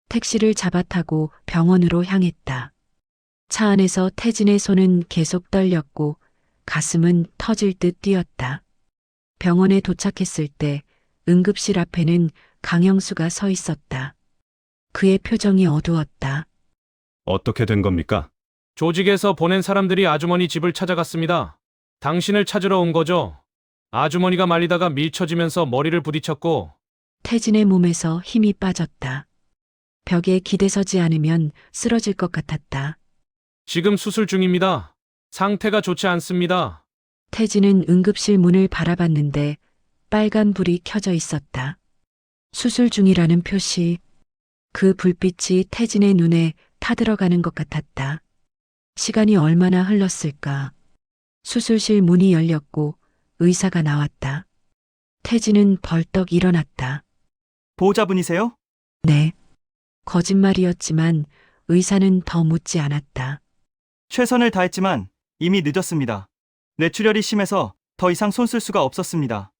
택시를 잡아타고 병원으로 향했다. 차 안에서 태진의 손은 계속 떨렸고 가슴은 터질 듯 뛰었다. 병원에 도착했을 때 응급실 앞에는 강영수가 서 있었다. 그의 표정이 어두웠다. 어떻게 된 겁니까? 조직에서 보낸 사람들이 아주머니 집을 찾아갔습니다. 당신을 찾으러 온 거죠. 아주머니가 말리다가 밀쳐지면서 머리를 부딪혔고 태진의 몸에서 힘이 빠졌다. 벽에 기대서지 않으면 쓰러질 것 같았다. 지금 수술 중입니다. 상태가 좋지 않습니다. 태진은 응급실 문을 바라봤는데 빨간 불이 켜져 있었다. 수술 중이라는 표시. 그 불빛이 태진의 눈에 타들어가는 것 같았다. 시간이 얼마나 흘렀을까. 수술실 문이 열렸고 의사가 나왔다. 태진은 벌떡 일어났다. 보호자분이세요? 네. 거짓말이었지만 의사는 더 묻지 않았다. 최선을 다했지만 이미 늦었습니다. 뇌출혈이 심해서 더 이상 손 쓸 수가 없었습니다.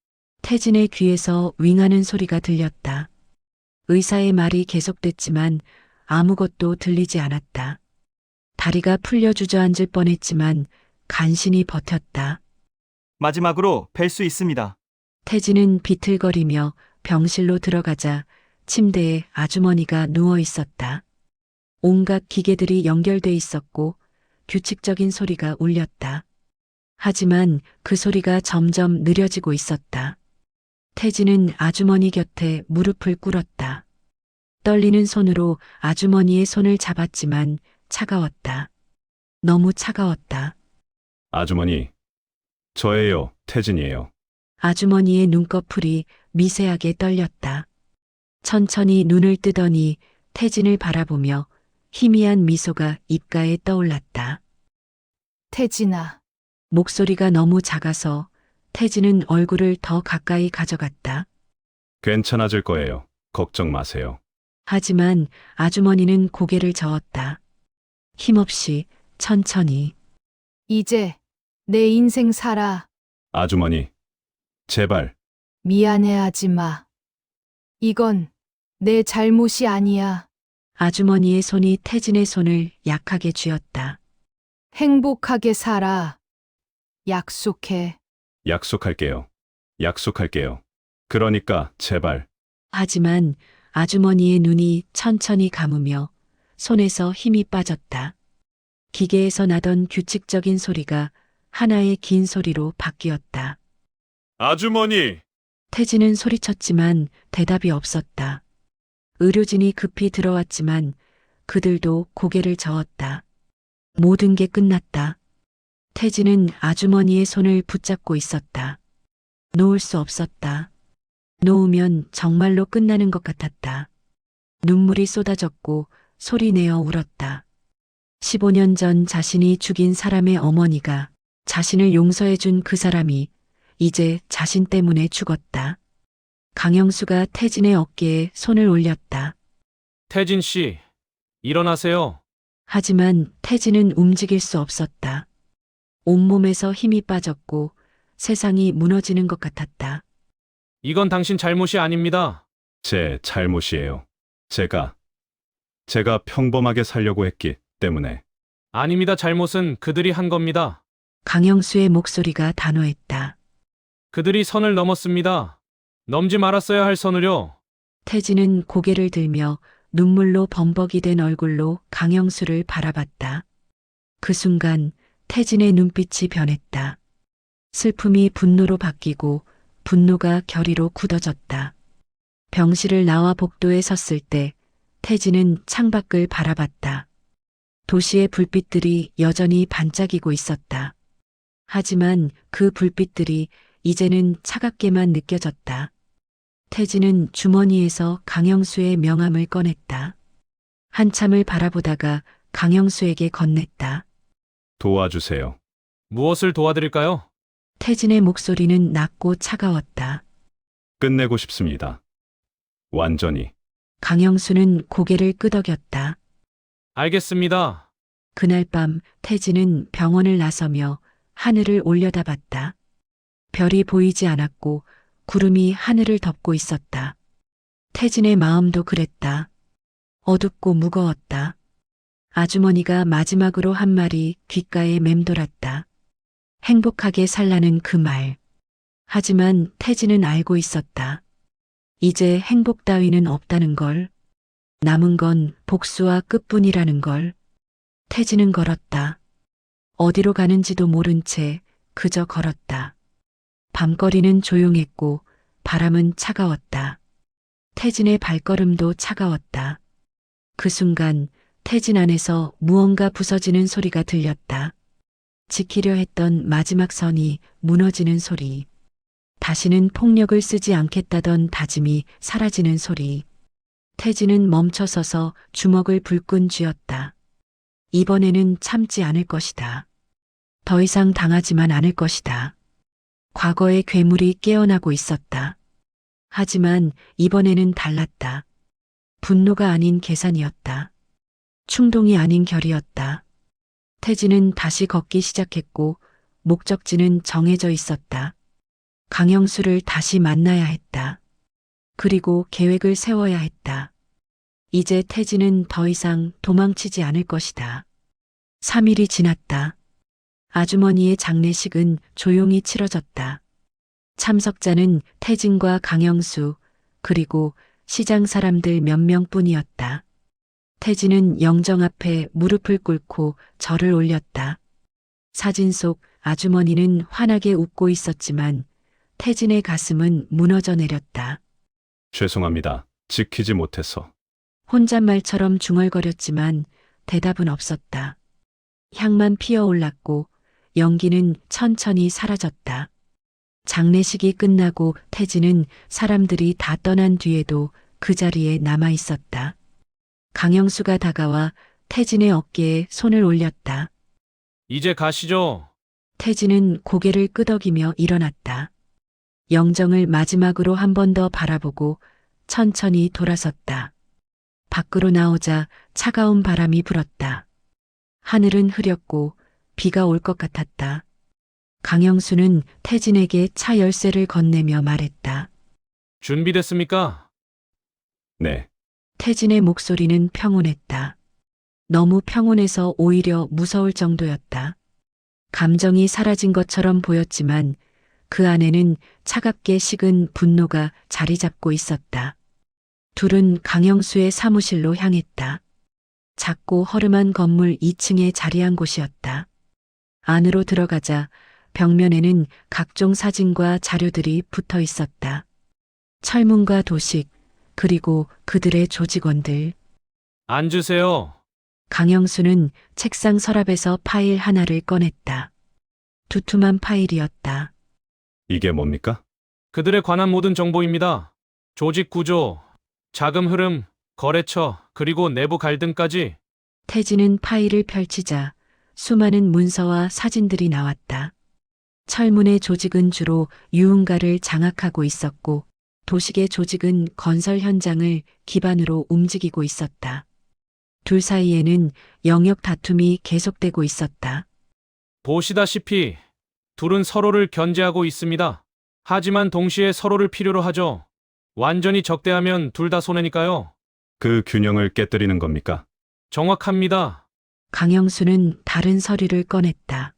태진의 귀에서 윙하는 소리가 들렸다. 의사의 말이 계속됐지만 아무것도 들리지 않았다. 다리가 풀려 주저앉을 뻔했지만 간신히 버텼다. 마지막으로 뵐 수 있습니다. 태진은 비틀거리며 병실로 들어가자 침대에 아주머니가 누워 있었다. 온갖 기계들이 연결돼 있었고 규칙적인 소리가 울렸다. 하지만 그 소리가 점점 느려지고 있었다. 태진은 아주머니 곁에 무릎을 꿇었다. 떨리는 손으로 아주머니의 손을 잡았지만 차가웠다. 너무 차가웠다. 아주머니, 저예요, 태진이에요. 아주머니의 눈꺼풀이 미세하게 떨렸다. 천천히 눈을 뜨더니 태진을 바라보며 희미한 미소가 입가에 떠올랐다. 태진아, 목소리가 너무 작아서 태진은 얼굴을 더 가까이 가져갔다. 괜찮아질 거예요. 걱정 마세요. 하지만 아주머니는 고개를 저었다. 힘없이 천천히. 이제 내 인생 살아. 아주머니, 제발, 미안해하지 마. 이건 내 잘못이 아니야. 아주머니의 손이 태진의 손을 약하게 쥐었다. 행복하게 살아. 약속해. 약속할게요. 약속할게요. 그러니까, 제발. 하지만 아주머니의 눈이 천천히 감으며 손에서 힘이 빠졌다. 기계에서 나던 규칙적인 소리가 하나의 긴 소리로 바뀌었다. 아주머니! 태진은 소리쳤지만 대답이 없었다. 의료진이 급히 들어왔지만 그들도 고개를 저었다. 모든 게 끝났다. 태진은 아주머니의 손을 붙잡고 있었다. 놓을 수 없었다. 놓으면 정말로 끝나는 것 같았다. 눈물이 쏟아졌고 소리내어 울었다. 15년 전 자신이 죽인 사람의 어머니가 자신을 용서해준 그 사람이 이제 자신 때문에 죽었다. 강영수가 태진의 어깨에 손을 올렸다. 태진 씨, 일어나세요. 하지만 태진은 움직일 수 없었다. 온몸에서 힘이 빠졌고 세상이 무너지는 것 같았다. 이건 당신 잘못이 아닙니다. 제 잘못이에요. 제가 평범하게 살려고 했기 때문에. 아닙니다. 잘못은 그들이 한 겁니다. 강영수의 목소리가 단호했다. 그들이 선을 넘었습니다. 넘지 말았어야 할 선을요. 태진은 고개를 들며 눈물로 범벅이 된 얼굴로 강영수를 바라봤다. 그 순간 태진의 눈빛이 변했다. 슬픔이 분노로 바뀌고 분노가 결의로 굳어졌다. 병실을 나와 복도에 섰을 때 태진은 창밖을 바라봤다. 도시의 불빛들이 여전히 반짝이고 있었다. 하지만 그 불빛들이 이제는 차갑게만 느껴졌다. 태진은 주머니에서 강영수의 명함을 꺼냈다. 한참을 바라보다가 강영수에게 건넸다. 도와주세요. 무엇을 도와드릴까요? 태진의 목소리는 낮고 차가웠다. 끝내고 싶습니다. 완전히. 강영수는 고개를 끄덕였다. 알겠습니다. 그날 밤 태진은 병원을 나서며 하늘을 올려다봤다. 별이 보이지 않았고 구름이 하늘을 덮고 있었다. 태진의 마음도 그랬다. 어둡고 무거웠다. 아주머니가 마지막으로 한 말이 귓가에 맴돌았다. 행복하게 살라는 그 말. 하지만 태진은 알고 있었다. 이제 행복 따위는 없다는 걸. 남은 건 복수와 끝뿐이라는 걸. 태진은 걸었다. 어디로 가는지도 모른 채 그저 걸었다. 밤거리는 조용했고 바람은 차가웠다. 태진의 발걸음도 차가웠다. 그 순간 태진 안에서 무언가 부서지는 소리가 들렸다. 지키려 했던 마지막 선이 무너지는 소리. 다시는 폭력을 쓰지 않겠다던 다짐이 사라지는 소리. 태진은 멈춰서서 주먹을 불끈 쥐었다. 이번에는 참지 않을 것이다. 더 이상 당하지만 않을 것이다. 과거의 괴물이 깨어나고 있었다. 하지만 이번에는 달랐다. 분노가 아닌 계산이었다. 충동이 아닌 결이었다. 태진은 다시 걷기 시작했고 목적지는 정해져 있었다. 강영수를 다시 만나야 했다. 그리고 계획을 세워야 했다. 이제 태진은 더 이상 도망치지 않을 것이다. 3일이 지났다. 아주머니의 장례식은 조용히 치러졌다. 참석자는 태진과 강영수, 그리고 시장 사람들 몇 명뿐이었다. 태진은 영정 앞에 무릎을 꿇고 절을 올렸다. 사진 속 아주머니는 환하게 웃고 있었지만 태진의 가슴은 무너져 내렸다. 죄송합니다. 지키지 못해서. 혼잣말처럼 중얼거렸지만 대답은 없었다. 향만 피어올랐고 연기는 천천히 사라졌다. 장례식이 끝나고 태진은 사람들이 다 떠난 뒤에도 그 자리에 남아 있었다. 강영수가 다가와 태진의 어깨에 손을 올렸다. 이제 가시죠. 태진은 고개를 끄덕이며 일어났다. 영정을 마지막으로 한 번 더 바라보고 천천히 돌아섰다. 밖으로 나오자 차가운 바람이 불었다. 하늘은 흐렸고 비가 올 것 같았다. 강영수는 태진에게 차 열쇠를 건네며 말했다. 준비됐습니까? 네. 태진의 목소리는 평온했다. 너무 평온해서 오히려 무서울 정도였다. 감정이 사라진 것처럼 보였지만 그 안에는 차갑게 식은 분노가 자리 잡고 있었다. 둘은 강영수의 사무실로 향했다. 작고 허름한 건물 2층에 자리한 곳이었다. 안으로 들어가자 벽면에는 각종 사진과 자료들이 붙어 있었다. 철문과 도식, 그리고 그들의 조직원들. 앉으세요. 강영수는 책상 서랍에서 파일 하나를 꺼냈다. 두툼한 파일이었다. 이게 뭡니까? 그들에 관한 모든 정보입니다. 조직 구조, 자금 흐름, 거래처, 그리고 내부 갈등까지. 태진은 파일을 펼치자 수많은 문서와 사진들이 나왔다. 철문의 조직은 주로 유흥가를 장악하고 있었고, 도식의 조직은 건설 현장을 기반으로 움직이고 있었다. 둘 사이에는 영역 다툼이 계속되고 있었다. 보시다시피 둘은 서로를 견제하고 있습니다. 하지만 동시에 서로를 필요로 하죠. 완전히 적대하면 둘 다 손해니까요. 그 균형을 깨뜨리는 겁니까? 정확합니다. 강영수는 다른 서류를 꺼냈다.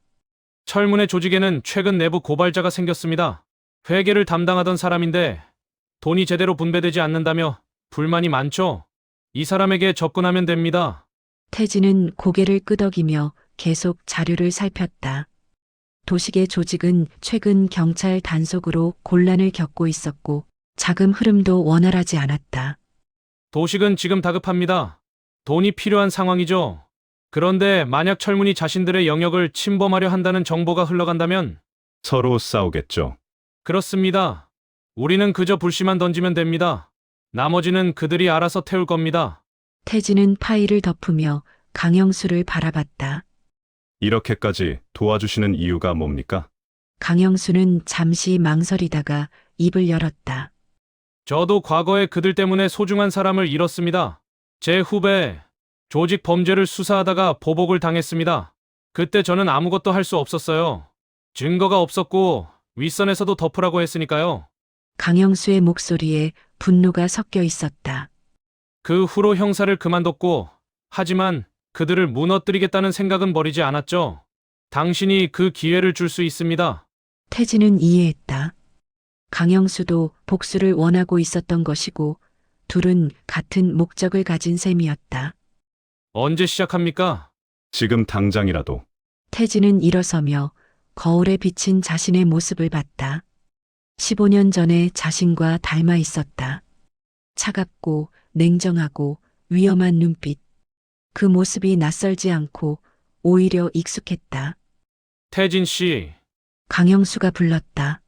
철문의 조직에는 최근 내부 고발자가 생겼습니다. 회계를 담당하던 사람인데 돈이 제대로 분배되지 않는다며 불만이 많죠. 이 사람에게 접근하면 됩니다. 태진은 고개를 끄덕이며 계속 자료를 살폈다. 도식의 조직은 최근 경찰 단속으로 곤란을 겪고 있었고, 자금 흐름도 원활하지 않았다. 도식은 지금 다급합니다. 돈이 필요한 상황이죠. 그런데 만약 철문이 자신들의 영역을 침범하려 한다는 정보가 흘러간다면? 서로 싸우겠죠. 그렇습니다. 우리는 그저 불씨만 던지면 됩니다. 나머지는 그들이 알아서 태울 겁니다. 태진은 파일을 덮으며 강영수를 바라봤다. 이렇게까지 도와주시는 이유가 뭡니까? 강영수는 잠시 망설이다가 입을 열었다. 저도 과거에 그들 때문에 소중한 사람을 잃었습니다. 제 후배, 조직 범죄를 수사하다가 보복을 당했습니다. 그때 저는 아무것도 할 수 없었어요. 증거가 없었고 윗선에서도 덮으라고 했으니까요. 강영수의 목소리에 분노가 섞여 있었다. 그 후로 형사를 그만뒀고, 하지만 그들을 무너뜨리겠다는 생각은 버리지 않았죠. 당신이 그 기회를 줄 수 있습니다. 태진은 이해했다. 강영수도 복수를 원하고 있었던 것이고, 둘은 같은 목적을 가진 셈이었다. 언제 시작합니까? 지금 당장이라도. 태진은 일어서며 거울에 비친 자신의 모습을 봤다. 15년 전에 자신과 닮아 있었다. 차갑고 냉정하고 위험한 눈빛. 그 모습이 낯설지 않고 오히려 익숙했다. 태진 씨, 강영수가 불렀다.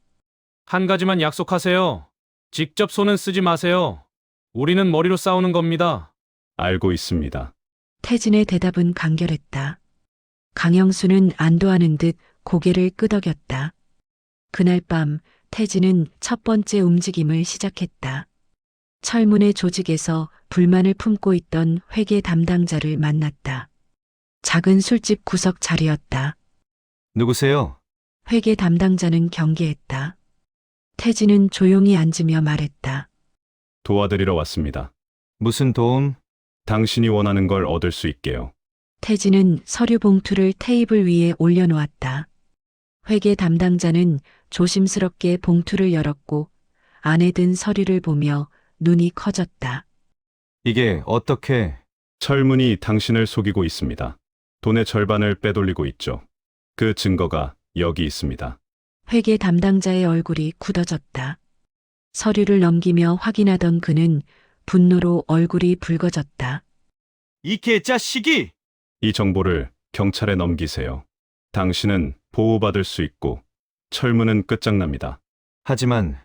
한 가지만 약속하세요. 직접 손은 쓰지 마세요. 우리는 머리로 싸우는 겁니다. 알고 있습니다. 태진의 대답은 간결했다. 강영수는 안도하는 듯 고개를 끄덕였다. 그날 밤 태진은 첫 번째 움직임을 시작했다. 철문의 조직에서 불만을 품고 있던 회계 담당자를 만났다. 작은 술집 구석 자리였다. 누구세요? 회계 담당자는 경계했다. 태진은 조용히 앉으며 말했다. 도와드리러 왔습니다. 무슨 도움? 당신이 원하는 걸 얻을 수 있게요. 태진은 서류 봉투를 테이블 위에 올려놓았다. 회계 담당자는 조심스럽게 봉투를 열었고 안에 든 서류를 보며 눈이 커졌다. 이게 어떻게? 철문이 당신을 속이고 있습니다. 돈의 절반을 빼돌리고 있죠. 그 증거가 여기 있습니다. 회계 담당자의 얼굴이 굳어졌다. 서류를 넘기며 확인하던 그는 분노로 얼굴이 붉어졌다. 이 개자식이! 이 정보를 경찰에 넘기세요. 당신은 보호받을 수 있고 철문은 끝장납니다. 하지만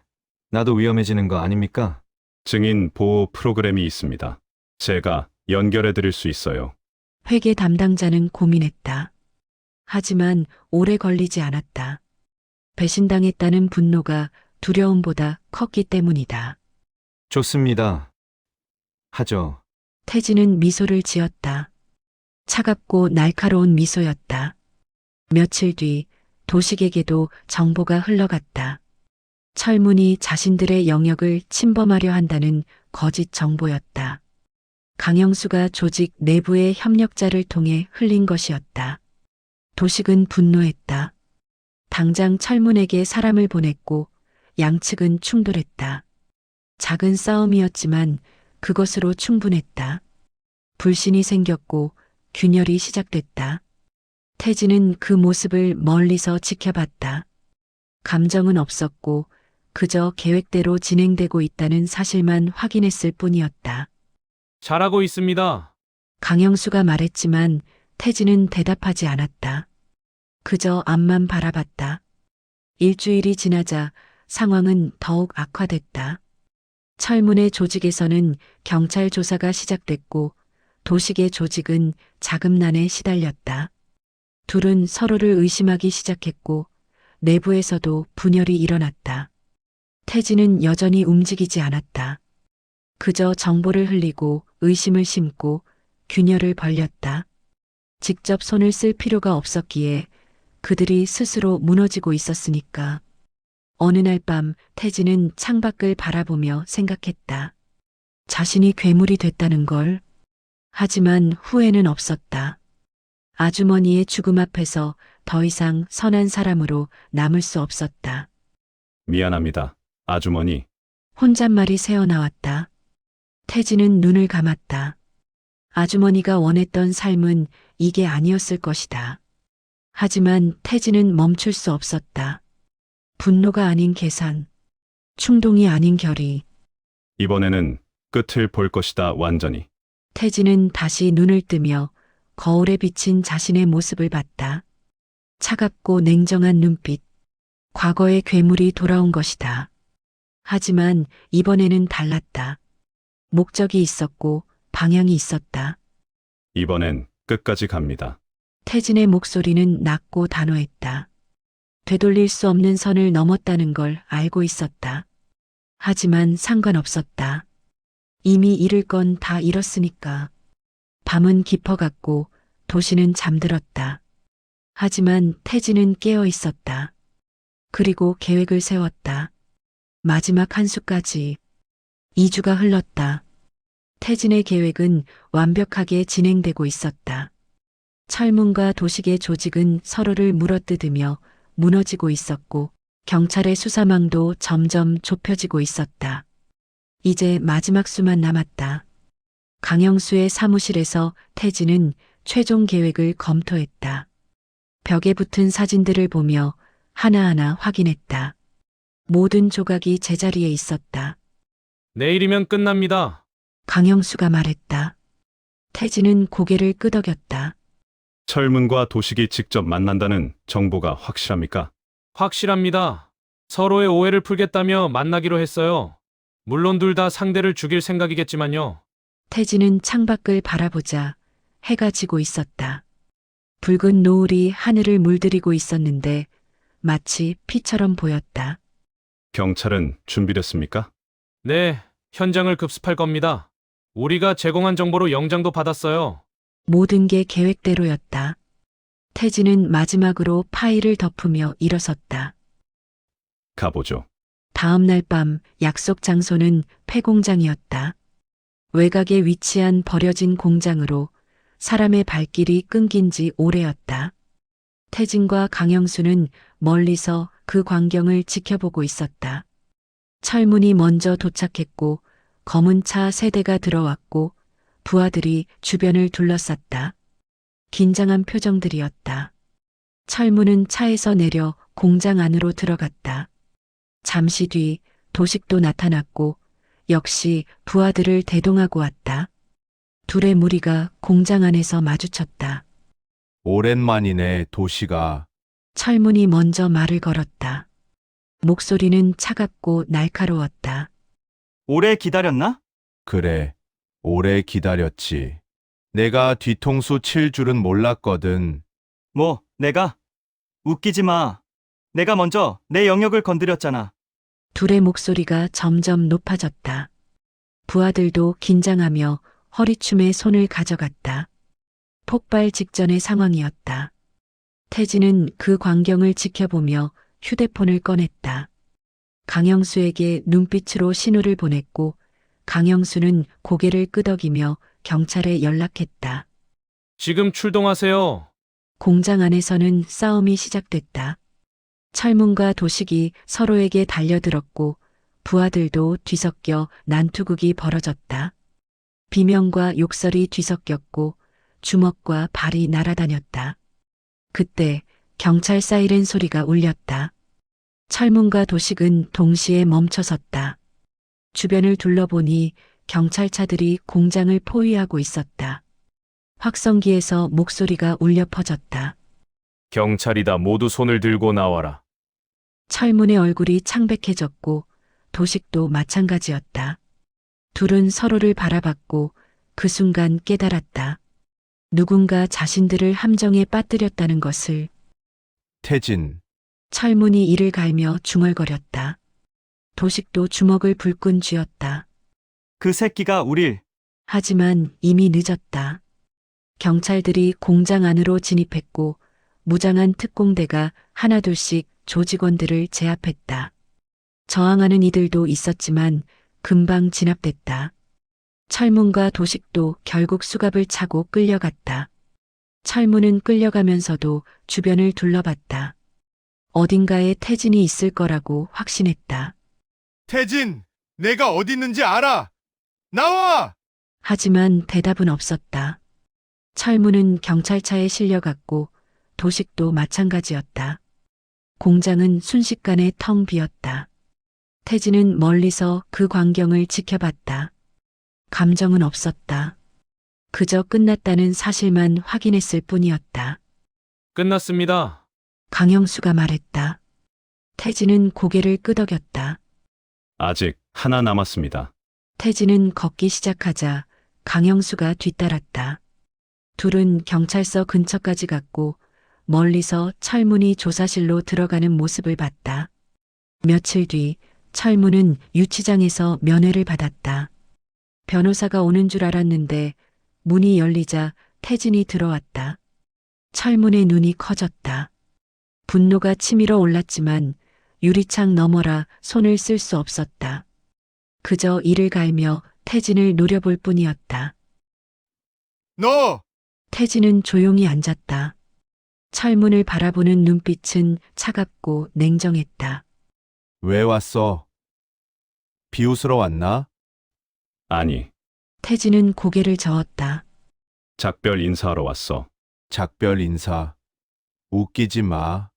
나도 위험해지는 거 아닙니까? 증인 보호 프로그램이 있습니다. 제가 연결해 드릴 수 있어요. 회계 담당자는 고민했다. 하지만 오래 걸리지 않았다. 배신당했다는 분노가 두려움보다 컸기 때문이다. 좋습니다. 하죠. 태진은 미소를 지었다. 차갑고 날카로운 미소였다. 며칠 뒤 도식에게도 정보가 흘러갔다. 철문이 자신들의 영역을 침범하려 한다는 거짓 정보였다. 강영수가 조직 내부의 협력자를 통해 흘린 것이었다. 도식은 분노했다. 당장 철문에게 사람을 보냈고 양측은 충돌했다. 작은 싸움이었지만 그것으로 충분했다. 불신이 생겼고 균열이 시작됐다. 태진은 그 모습을 멀리서 지켜봤다. 감정은 없었고 그저 계획대로 진행되고 있다는 사실만 확인했을 뿐이었다. 잘하고 있습니다. 강영수가 말했지만 태진은 대답하지 않았다. 그저 앞만 바라봤다. 일주일이 지나자 상황은 더욱 악화됐다. 철문의 조직에서는 경찰 조사가 시작됐고 도식의 조직은 자금난에 시달렸다. 둘은 서로를 의심하기 시작했고 내부에서도 분열이 일어났다. 태진은 여전히 움직이지 않았다. 그저 정보를 흘리고 의심을 심고 균열을 벌렸다. 직접 손을 쓸 필요가 없었기에 그들이 스스로 무너지고 있었으니까. 어느 날 밤 태진은 창밖을 바라보며 생각했다. 자신이 괴물이 됐다는 걸. 하지만 후회는 없었다. 아주머니의 죽음 앞에서 더 이상 선한 사람으로 남을 수 없었다. 미안합니다. 아주머니. 혼잣말이 새어나왔다. 태진은 눈을 감았다. 아주머니가 원했던 삶은 이게 아니었을 것이다. 하지만 태진은 멈출 수 없었다. 분노가 아닌 계산, 충동이 아닌 결의. 이번에는 끝을 볼 것이다, 완전히. 태진은 다시 눈을 뜨며 거울에 비친 자신의 모습을 봤다. 차갑고 냉정한 눈빛. 과거의 괴물이 돌아온 것이다. 하지만 이번에는 달랐다. 목적이 있었고 방향이 있었다. 이번엔 끝까지 갑니다. 태진의 목소리는 낮고 단호했다. 되돌릴 수 없는 선을 넘었다는 걸 알고 있었다. 하지만 상관없었다. 이미 잃을 건 다 잃었으니까. 밤은 깊어갔고 도시는 잠들었다. 하지만 태진은 깨어 있었다. 그리고 계획을 세웠다. 마지막 한 수까지. 2주가 흘렀다. 태진의 계획은 완벽하게 진행되고 있었다. 철문과 도식의 조직은 서로를 물어뜯으며 무너지고 있었고 경찰의 수사망도 점점 좁혀지고 있었다. 이제 마지막 수만 남았다. 강영수의 사무실에서 태진은 최종 계획을 검토했다. 벽에 붙은 사진들을 보며 하나하나 확인했다. 모든 조각이 제자리에 있었다. 내일이면 끝납니다. 강영수가 말했다. 태진은 고개를 끄덕였다. 철문과 도식이 직접 만난다는 정보가 확실합니까? 확실합니다. 서로의 오해를 풀겠다며 만나기로 했어요. 물론 둘 다 상대를 죽일 생각이겠지만요. 태진은 창밖을 바라보자 해가 지고 있었다. 붉은 노을이 하늘을 물들이고 있었는데 마치 피처럼 보였다. 경찰은 준비됐습니까? 네, 현장을 급습할 겁니다. 우리가 제공한 정보로 영장도 받았어요. 모든 게 계획대로였다. 태진은 마지막으로 파일을 덮으며 일어섰다. 가보죠. 다음 날 밤 약속 장소는 폐공장이었다. 외곽에 위치한 버려진 공장으로 사람의 발길이 끊긴 지 오래였다. 태진과 강영수는 멀리서 그 광경을 지켜보고 있었다. 철문이 먼저 도착했고 검은 차 3대가 들어왔고 부하들이 주변을 둘러쌌다. 긴장한 표정들이었다. 철문은 차에서 내려 공장 안으로 들어갔다. 잠시 뒤 도식도 나타났고 역시 부하들을 대동하고 왔다. 둘의 무리가 공장 안에서 마주쳤다. 오랜만이네, 도시가. 철문이 먼저 말을 걸었다. 목소리는 차갑고 날카로웠다. 오래 기다렸나? 그래, 오래 기다렸지. 내가 뒤통수 칠 줄은 몰랐거든. 뭐, 내가? 웃기지 마. 내가 먼저 내 영역을 건드렸잖아. 둘의 목소리가 점점 높아졌다. 부하들도 긴장하며 허리춤에 손을 가져갔다. 폭발 직전의 상황이었다. 태진은 그 광경을 지켜보며 휴대폰을 꺼냈다. 강영수에게 눈빛으로 신호를 보냈고 강영수는 고개를 끄덕이며 경찰에 연락했다. 지금 출동하세요. 공장 안에서는 싸움이 시작됐다. 철문과 도식이 서로에게 달려들었고 부하들도 뒤섞여 난투극이 벌어졌다. 비명과 욕설이 뒤섞였고 주먹과 발이 날아다녔다. 그때 경찰 사이렌 소리가 울렸다. 철문과 도식은 동시에 멈춰섰다. 주변을 둘러보니 경찰차들이 공장을 포위하고 있었다. 확성기에서 목소리가 울려 퍼졌다. 경찰이다. 모두 손을 들고 나와라. 철문의 얼굴이 창백해졌고 도식도 마찬가지였다. 둘은 서로를 바라봤고 그 순간 깨달았다. 누군가 자신들을 함정에 빠뜨렸다는 것을. 태진, 철문이 이를 갈며 중얼거렸다. 도식도 주먹을 불끈 쥐었다. 그 새끼가 우릴. 하지만 이미 늦었다. 경찰들이 공장 안으로 진입했고 무장한 특공대가 하나둘씩 조직원들을 제압했다. 저항하는 이들도 있었지만 금방 진압됐다. 철문과 도식도 결국 수갑을 차고 끌려갔다. 철문은 끌려가면서도 주변을 둘러봤다. 어딘가에 태진이 있을 거라고 확신했다. 태진, 내가 어디 있는지 알아! 나와! 하지만 대답은 없었다. 철문은 경찰차에 실려갔고 도식도 마찬가지였다. 공장은 순식간에 텅 비었다. 태진은 멀리서 그 광경을 지켜봤다. 감정은 없었다. 그저 끝났다는 사실만 확인했을 뿐이었다. 끝났습니다. 강영수가 말했다. 태진은 고개를 끄덕였다. 아직 하나 남았습니다. 태진은 걷기 시작하자 강영수가 뒤따랐다. 둘은 경찰서 근처까지 갔고 멀리서 철문이 조사실로 들어가는 모습을 봤다. 며칠 뒤 철문은 유치장에서 면회를 받았다. 변호사가 오는 줄 알았는데 문이 열리자 태진이 들어왔다. 철문의 눈이 커졌다. 분노가 치밀어 올랐지만 유리창 너머라 손을 쓸 수 없었다. 그저 이를 갈며 태진을 노려볼 뿐이었다. 너! 태진은 조용히 앉았다. 철문을 바라보는 눈빛은 차갑고 냉정했다. 왜 왔어? 비웃으러 왔나? 아니, 태진은 고개를 저었다. 작별 인사하러 왔어. 작별 인사. 웃기지 마.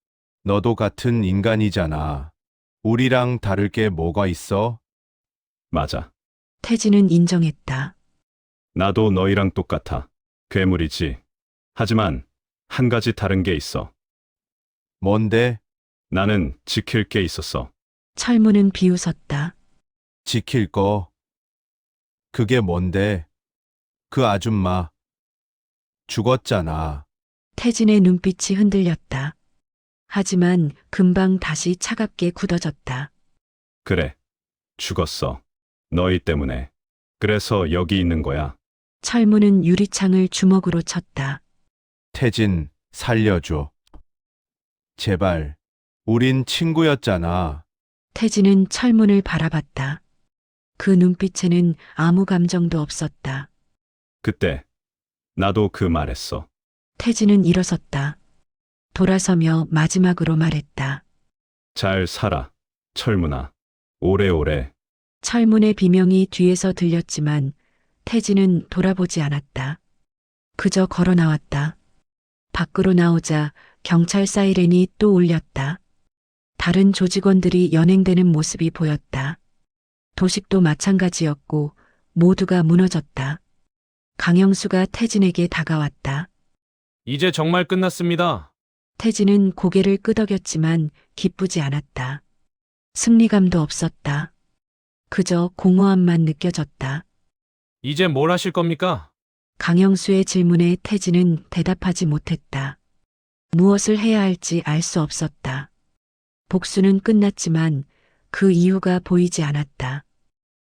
너도 같은 인간이잖아. 우리랑 다를 게 뭐가 있어? 맞아. 태진은 인정했다. 나도 너희랑 똑같아. 괴물이지. 하지만 한 가지 다른 게 있어. 뭔데? 나는 지킬 게 있었어. 철문은 비웃었다. 지킬 거. 그게 뭔데? 그 아줌마. 죽었잖아. 태진의 눈빛이 흔들렸다. 하지만 금방 다시 차갑게 굳어졌다. 그래. 죽었어. 너희 때문에. 그래서 여기 있는 거야. 철문은 유리창을 주먹으로 쳤다. 태진, 살려줘. 제발. 우린 친구였잖아. 태진은 철문을 바라봤다. 그 눈빛에는 아무 감정도 없었다. 그때 나도 그 말했어. 태진은 일어섰다. 돌아서며 마지막으로 말했다. 잘 살아. 철문아. 오래오래. 철문의 비명이 뒤에서 들렸지만 태진은 돌아보지 않았다. 그저 걸어 나왔다. 밖으로 나오자 경찰 사이렌이 또 울렸다. 다른 조직원들이 연행되는 모습이 보였다. 도식도 마찬가지였고 모두가 무너졌다. 강영수가 태진에게 다가왔다. 이제 정말 끝났습니다. 태진은 고개를 끄덕였지만 기쁘지 않았다. 승리감도 없었다. 그저 공허함만 느껴졌다. 이제 뭘 하실 겁니까? 강영수의 질문에 태진은 대답하지 못했다. 무엇을 해야 할지 알 수 없었다. 복수는 끝났지만 그 이유가 보이지 않았다.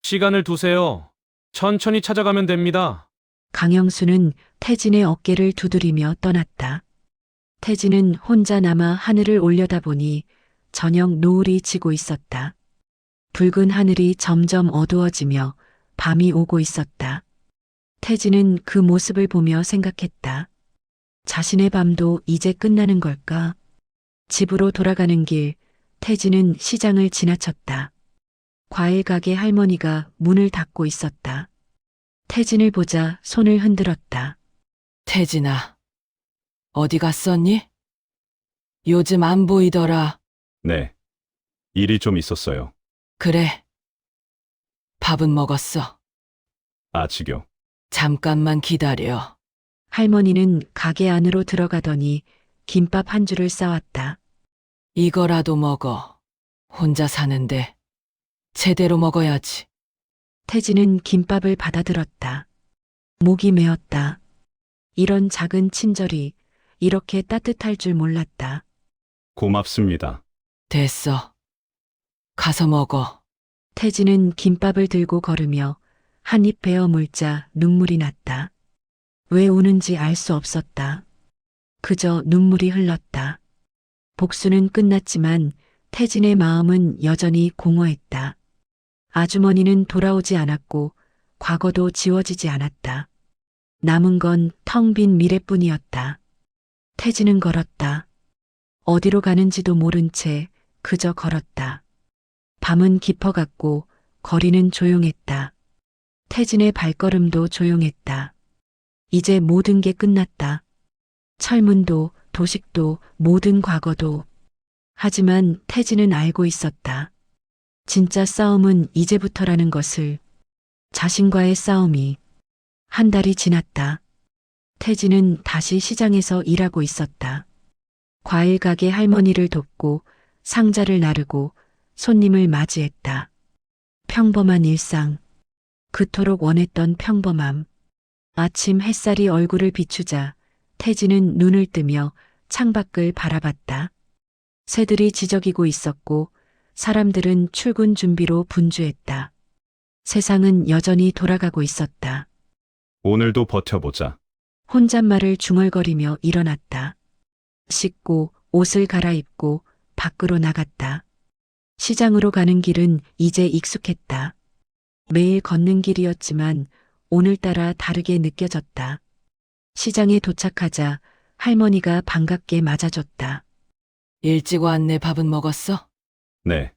시간을 두세요. 천천히 찾아가면 됩니다. 강영수는 태진의 어깨를 두드리며 떠났다. 태진은 혼자 남아 하늘을 올려다보니 저녁 노을이 지고 있었다. 붉은 하늘이 점점 어두워지며 밤이 오고 있었다. 태진은 그 모습을 보며 생각했다. 자신의 밤도 이제 끝나는 걸까? 집으로 돌아가는 길, 태진은 시장을 지나쳤다. 과일 가게 할머니가 문을 닫고 있었다. 태진을 보자 손을 흔들었다. 태진아, 어디 갔었니? 요즘 안 보이더라. 네. 일이 좀 있었어요. 그래. 밥은 먹었어. 아직요. 잠깐만 기다려. 할머니는 가게 안으로 들어가더니 김밥 한 줄을 싸왔다. 이거라도 먹어. 혼자 사는데 제대로 먹어야지. 태진은 김밥을 받아들었다. 목이 메었다. 이런 작은 친절이 이렇게 따뜻할 줄 몰랐다. 고맙습니다. 됐어. 가서 먹어. 태진은 김밥을 들고 걸으며 한 입 베어 물자 눈물이 났다. 왜 우는지 알 수 없었다. 그저 눈물이 흘렀다. 복수는 끝났지만 태진의 마음은 여전히 공허했다. 아주머니는 돌아오지 않았고 과거도 지워지지 않았다. 남은 건 텅 빈 미래뿐이었다. 태진은 걸었다. 어디로 가는지도 모른 채 그저 걸었다. 밤은 깊어갔고 거리는 조용했다. 태진의 발걸음도 조용했다. 이제 모든 게 끝났다. 철문도 도식도 모든 과거도. 하지만 태진은 알고 있었다. 진짜 싸움은 이제부터라는 것을. 자신과의 싸움이. 한 달이 지났다. 태진은 다시 시장에서 일하고 있었다. 과일 가게 할머니를 돕고 상자를 나르고 손님을 맞이했다. 평범한 일상. 그토록 원했던 평범함. 아침 햇살이 얼굴을 비추자 태진은 눈을 뜨며 창밖을 바라봤다. 새들이 지저귀고 있었고 사람들은 출근 준비로 분주했다. 세상은 여전히 돌아가고 있었다. 오늘도 버텨보자. 혼잣말을 중얼거리며 일어났다. 씻고 옷을 갈아입고 밖으로 나갔다. 시장으로 가는 길은 이제 익숙했다. 매일 걷는 길이었지만 오늘따라 다르게 느껴졌다. 시장에 도착하자 할머니가 반갑게 맞아줬다. 일찍 왔네. 밥은 먹었어? 네.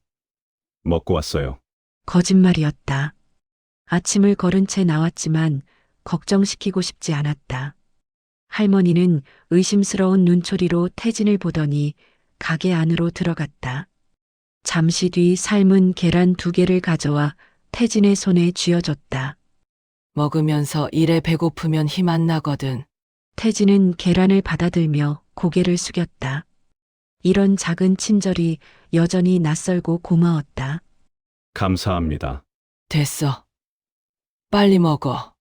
먹고 왔어요. 거짓말이었다. 아침을 걸은 채 나왔지만 걱정시키고 싶지 않았다. 할머니는 의심스러운 눈초리로 태진을 보더니 가게 안으로 들어갔다. 잠시 뒤 삶은 계란 2개를 가져와 태진의 손에 쥐어줬다. 먹으면서 일에 배고프면 힘 안 나거든. 태진은 계란을 받아들며 고개를 숙였다. 이런 작은 친절이 여전히 낯설고 고마웠다. 감사합니다. 됐어. 빨리 먹어.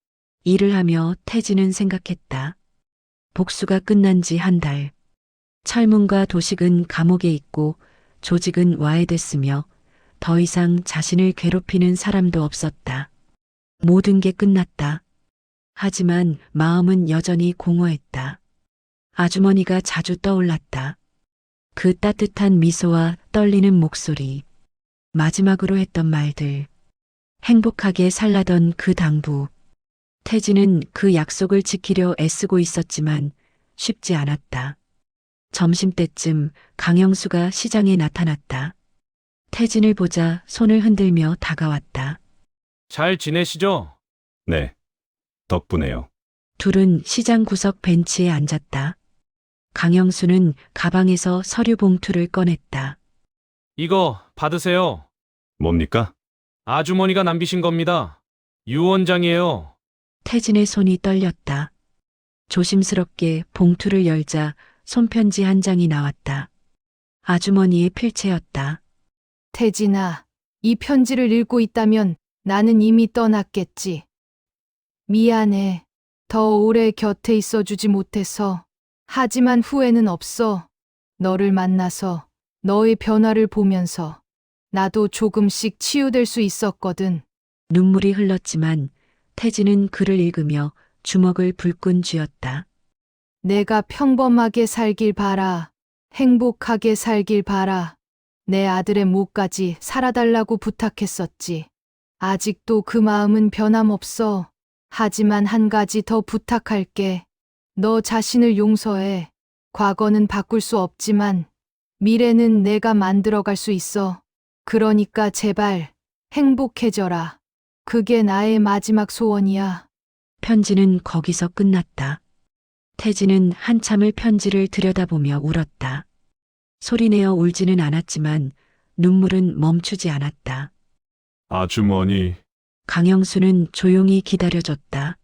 일을 하며 태진은 생각했다. 복수가 끝난 지 한 달. 철문과 도식은 감옥에 있고 조직은 와해됐으며 더 이상 자신을 괴롭히는 사람도 없었다. 모든 게 끝났다. 하지만 마음은 여전히 공허했다. 아주머니가 자주 떠올랐다. 그 따뜻한 미소와 떨리는 목소리. 마지막으로 했던 말들. 행복하게 살라던 그 당부. 태진은 그 약속을 지키려 애쓰고 있었지만 쉽지 않았다. 점심때쯤 강영수가 시장에 나타났다. 태진을 보자 손을 흔들며 다가왔다. 잘 지내시죠? 네. 덕분에요. 둘은 시장 구석 벤치에 앉았다. 강영수는 가방에서 서류 봉투를 꺼냈다. 이거 받으세요. 뭡니까? 아주머니가 남기신 겁니다. 유언장이에요. 태진의 손이 떨렸다. 조심스럽게 봉투를 열자 손편지 한 장이 나왔다. 아주머니의 필체였다. 태진아, 이 편지를 읽고 있다면 나는 이미 떠났겠지. 미안해. 더 오래 곁에 있어주지 못해서. 하지만 후회는 없어. 너를 만나서, 너의 변화를 보면서 나도 조금씩 치유될 수 있었거든. 눈물이 흘렀지만 태진은 글을 읽으며 주먹을 불끈 쥐었다. 내가 평범하게 살길 바라. 행복하게 살길 바라. 내 아들의 목까지 살아달라고 부탁했었지. 아직도 그 마음은 변함없어. 하지만 한 가지 더 부탁할게. 너 자신을 용서해. 과거는 바꿀 수 없지만 미래는 내가 만들어갈 수 있어. 그러니까 제발 행복해져라. 그게 나의 마지막 소원이야. 편지는 거기서 끝났다. 태진은 한참을 편지를 들여다보며 울었다. 소리내어 울지는 않았지만 눈물은 멈추지 않았다. 아주머니, 강영수는 조용히 기다려줬다.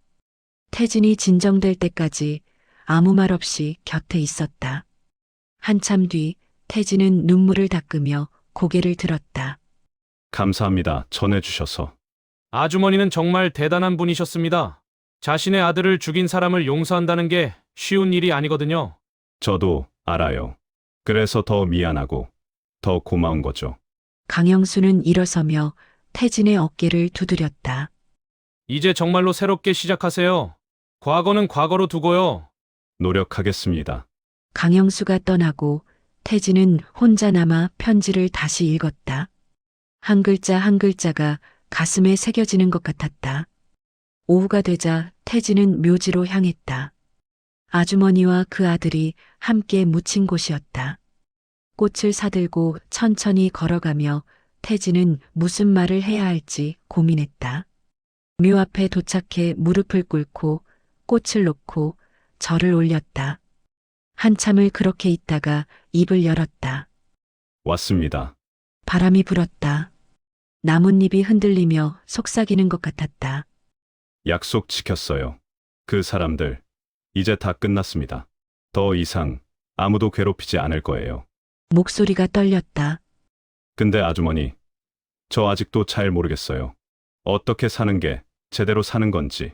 태진이 진정될 때까지 아무 말 없이 곁에 있었다. 한참 뒤 태진은 눈물을 닦으며 고개를 들었다. 감사합니다. 전해주셔서. 아주머니는 정말 대단한 분이셨습니다. 자신의 아들을 죽인 사람을 용서한다는 게 쉬운 일이 아니거든요. 저도 알아요. 그래서 더 미안하고 더 고마운 거죠. 강영수는 일어서며 태진의 어깨를 두드렸다. 이제 정말로 새롭게 시작하세요. 과거는 과거로 두고요. 노력하겠습니다. 강영수가 떠나고 태진은 혼자 남아 편지를 다시 읽었다. 한 글자 한 글자가 가슴에 새겨지는 것 같았다. 오후가 되자 태진은 묘지로 향했다. 아주머니와 그 아들이 함께 묻힌 곳이었다. 꽃을 사들고 천천히 걸어가며 태진은 무슨 말을 해야 할지 고민했다. 묘 앞에 도착해 무릎을 꿇고 꽃을 놓고 절을 올렸다. 한참을 그렇게 있다가 입을 열었다. 왔습니다. 바람이 불었다. 나뭇잎이 흔들리며 속삭이는 것 같았다. 약속 지켰어요. 그 사람들, 이제 다 끝났습니다. 더 이상 아무도 괴롭히지 않을 거예요. 목소리가 떨렸다. 근데 아주머니, 저 아직도 잘 모르겠어요. 어떻게 사는 게 제대로 사는 건지,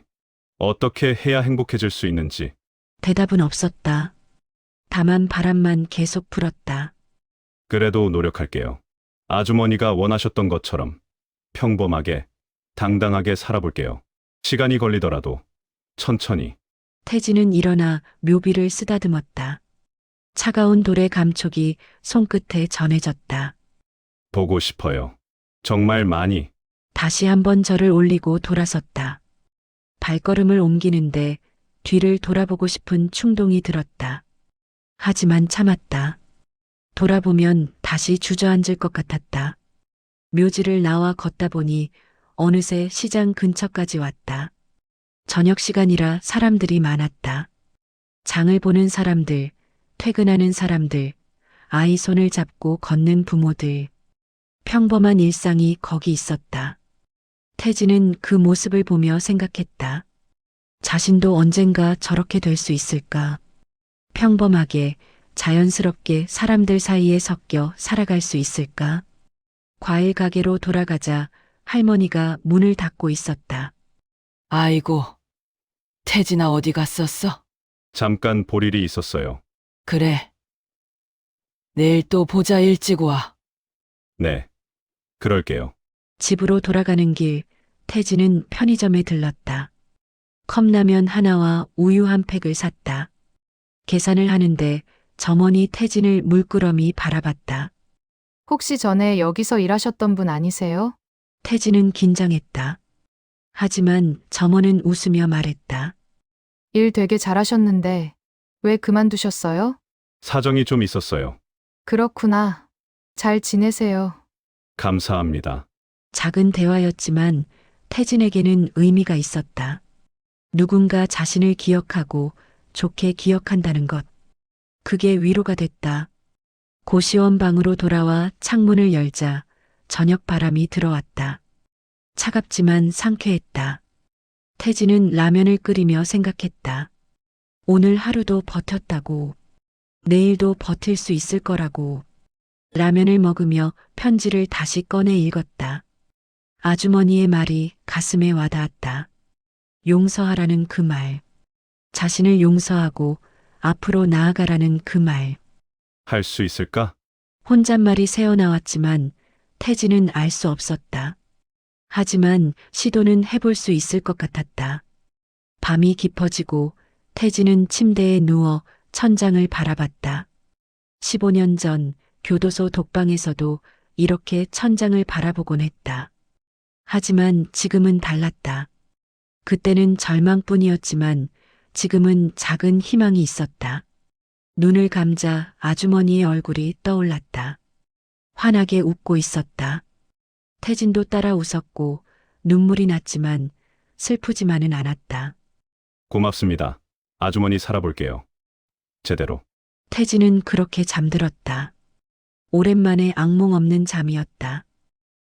어떻게 해야 행복해질 수 있는지. 대답은 없었다. 다만 바람만 계속 불었다. 그래도 노력할게요. 아주머니가 원하셨던 것처럼 평범하게, 당당하게 살아볼게요. 시간이 걸리더라도 천천히. 태진은 일어나 묘비를 쓰다듬었다. 차가운 돌의 감촉이 손끝에 전해졌다. 보고 싶어요. 정말 많이. 다시 한번 절을 올리고 돌아섰다. 발걸음을 옮기는데 뒤를 돌아보고 싶은 충동이 들었다. 하지만 참았다. 돌아보면 다시 주저앉을 것 같았다. 묘지를 나와 걷다 보니 어느새 시장 근처까지 왔다. 저녁 시간이라 사람들이 많았다. 장을 보는 사람들, 퇴근하는 사람들, 아이 손을 잡고 걷는 부모들. 평범한 일상이 거기 있었다. 태진은 그 모습을 보며 생각했다. 자신도 언젠가 저렇게 될 수 있을까? 평범하게, 자연스럽게 사람들 사이에 섞여 살아갈 수 있을까? 과일 가게로 돌아가자 할머니가 문을 닫고 있었다. 아이고, 태진아 어디 갔었어? 잠깐 볼 일이 있었어요. 그래. 내일 또 보자 일찍 와. 네. 그럴게요. 집으로 돌아가는 길, 태진은 편의점에 들렀다. 컵라면 하나와 우유 한 팩을 샀다. 계산을 하는데 점원이 태진을 물끄러미 바라봤다. 혹시 전에 여기서 일하셨던 분 아니세요? 태진은 긴장했다. 하지만 점원은 웃으며 말했다. 일 되게 잘하셨는데 왜 그만두셨어요? 사정이 좀 있었어요. 그렇구나. 잘 지내세요. 감사합니다. 작은 대화였지만 태진에게는 의미가 있었다. 누군가 자신을 기억하고 좋게 기억한다는 것. 그게 위로가 됐다. 고시원 방으로 돌아와 창문을 열자 저녁 바람이 들어왔다. 차갑지만 상쾌했다. 태진은 라면을 끓이며 생각했다. 오늘 하루도 버텼다고. 내일도 버틸 수 있을 거라고. 라면을 먹으며 편지를 다시 꺼내 읽었다. 아주머니의 말이 가슴에 와닿았다. 용서하라는 그 말. 자신을 용서하고 앞으로 나아가라는 그 말. 할 수 있을까? 혼잣말이 새어나왔지만 태진은 알 수 없었다. 하지만 시도는 해볼 수 있을 것 같았다. 밤이 깊어지고 태진은 침대에 누워 천장을 바라봤다. 15년 전 교도소 독방에서도 이렇게 천장을 바라보곤 했다. 하지만 지금은 달랐다. 그때는 절망뿐이었지만 지금은 작은 희망이 있었다. 눈을 감자 아주머니의 얼굴이 떠올랐다. 환하게 웃고 있었다. 태진도 따라 웃었고 눈물이 났지만 슬프지만은 않았다. 고맙습니다. 아주머니 살아볼게요. 제대로. 태진은 그렇게 잠들었다. 오랜만에 악몽 없는 잠이었다.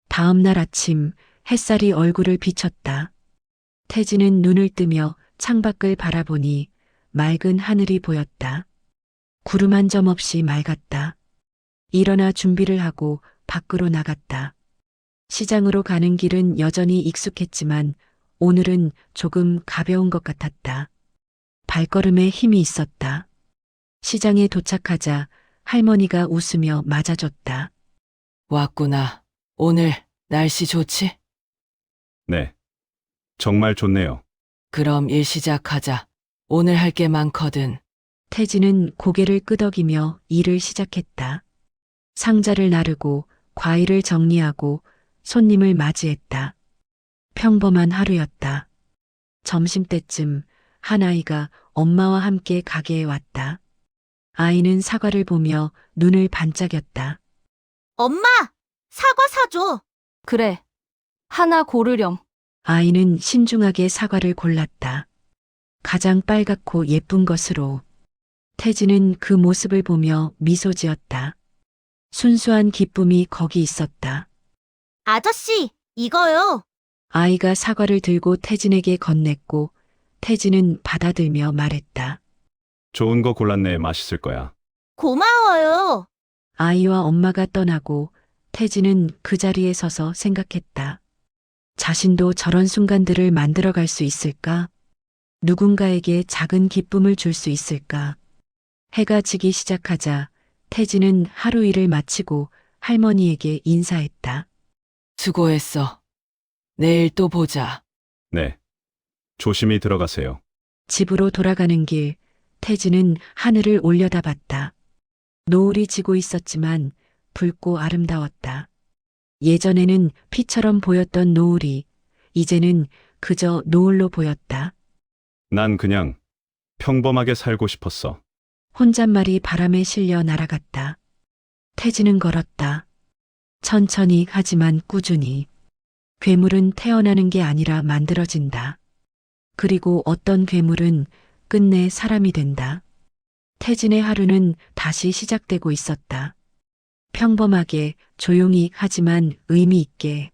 다음 날 아침 햇살이 얼굴을 비쳤다. 태진은 눈을 뜨며 창밖을 바라보니 맑은 하늘이 보였다. 구름 한 점 없이 맑았다. 일어나 준비를 하고 밖으로 나갔다. 시장으로 가는 길은 여전히 익숙했지만 오늘은 조금 가벼운 것 같았다. 발걸음에 힘이 있었다. 시장에 도착하자 할머니가 웃으며 맞아줬다. 왔구나. 오늘 날씨 좋지? 네. 정말 좋네요. 그럼 일 시작하자. 오늘 할 게 많거든. 태진은 고개를 끄덕이며 일을 시작했다. 상자를 나르고 과일을 정리하고 손님을 맞이했다. 평범한 하루였다. 점심때쯤 한 아이가 엄마와 함께 가게에 왔다. 아이는 사과를 보며 눈을 반짝였다. 엄마, 사과 사줘. 그래. 하나 고르렴. 아이는 신중하게 사과를 골랐다. 가장 빨갛고 예쁜 것으로. 태진은 그 모습을 보며 미소 지었다. 순수한 기쁨이 거기 있었다. 아저씨, 이거요. 아이가 사과를 들고 태진에게 건넸고 태진은 받아들며 말했다. 좋은 거 골랐네. 맛있을 거야. 고마워요. 아이와 엄마가 떠나고 태진은 그 자리에 서서 생각했다. 자신도 저런 순간들을 만들어갈 수 있을까? 누군가에게 작은 기쁨을 줄 수 있을까? 해가 지기 시작하자 태진은 하루 일을 마치고 할머니에게 인사했다. 수고했어. 내일 또 보자. 네. 조심히 들어가세요. 집으로 돌아가는 길, 태진은 하늘을 올려다봤다. 노을이 지고 있었지만 붉고 아름다웠다. 예전에는 피처럼 보였던 노을이 이제는 그저 노을로 보였다. 난 그냥 평범하게 살고 싶었어. 혼잣말이 바람에 실려 날아갔다. 태진은 걸었다. 천천히 하지만 꾸준히. 괴물은 태어나는 게 아니라 만들어진다. 그리고 어떤 괴물은 끝내 사람이 된다. 태진의 하루는 다시 시작되고 있었다. 평범하게, 조용히 하지만 의미 있게.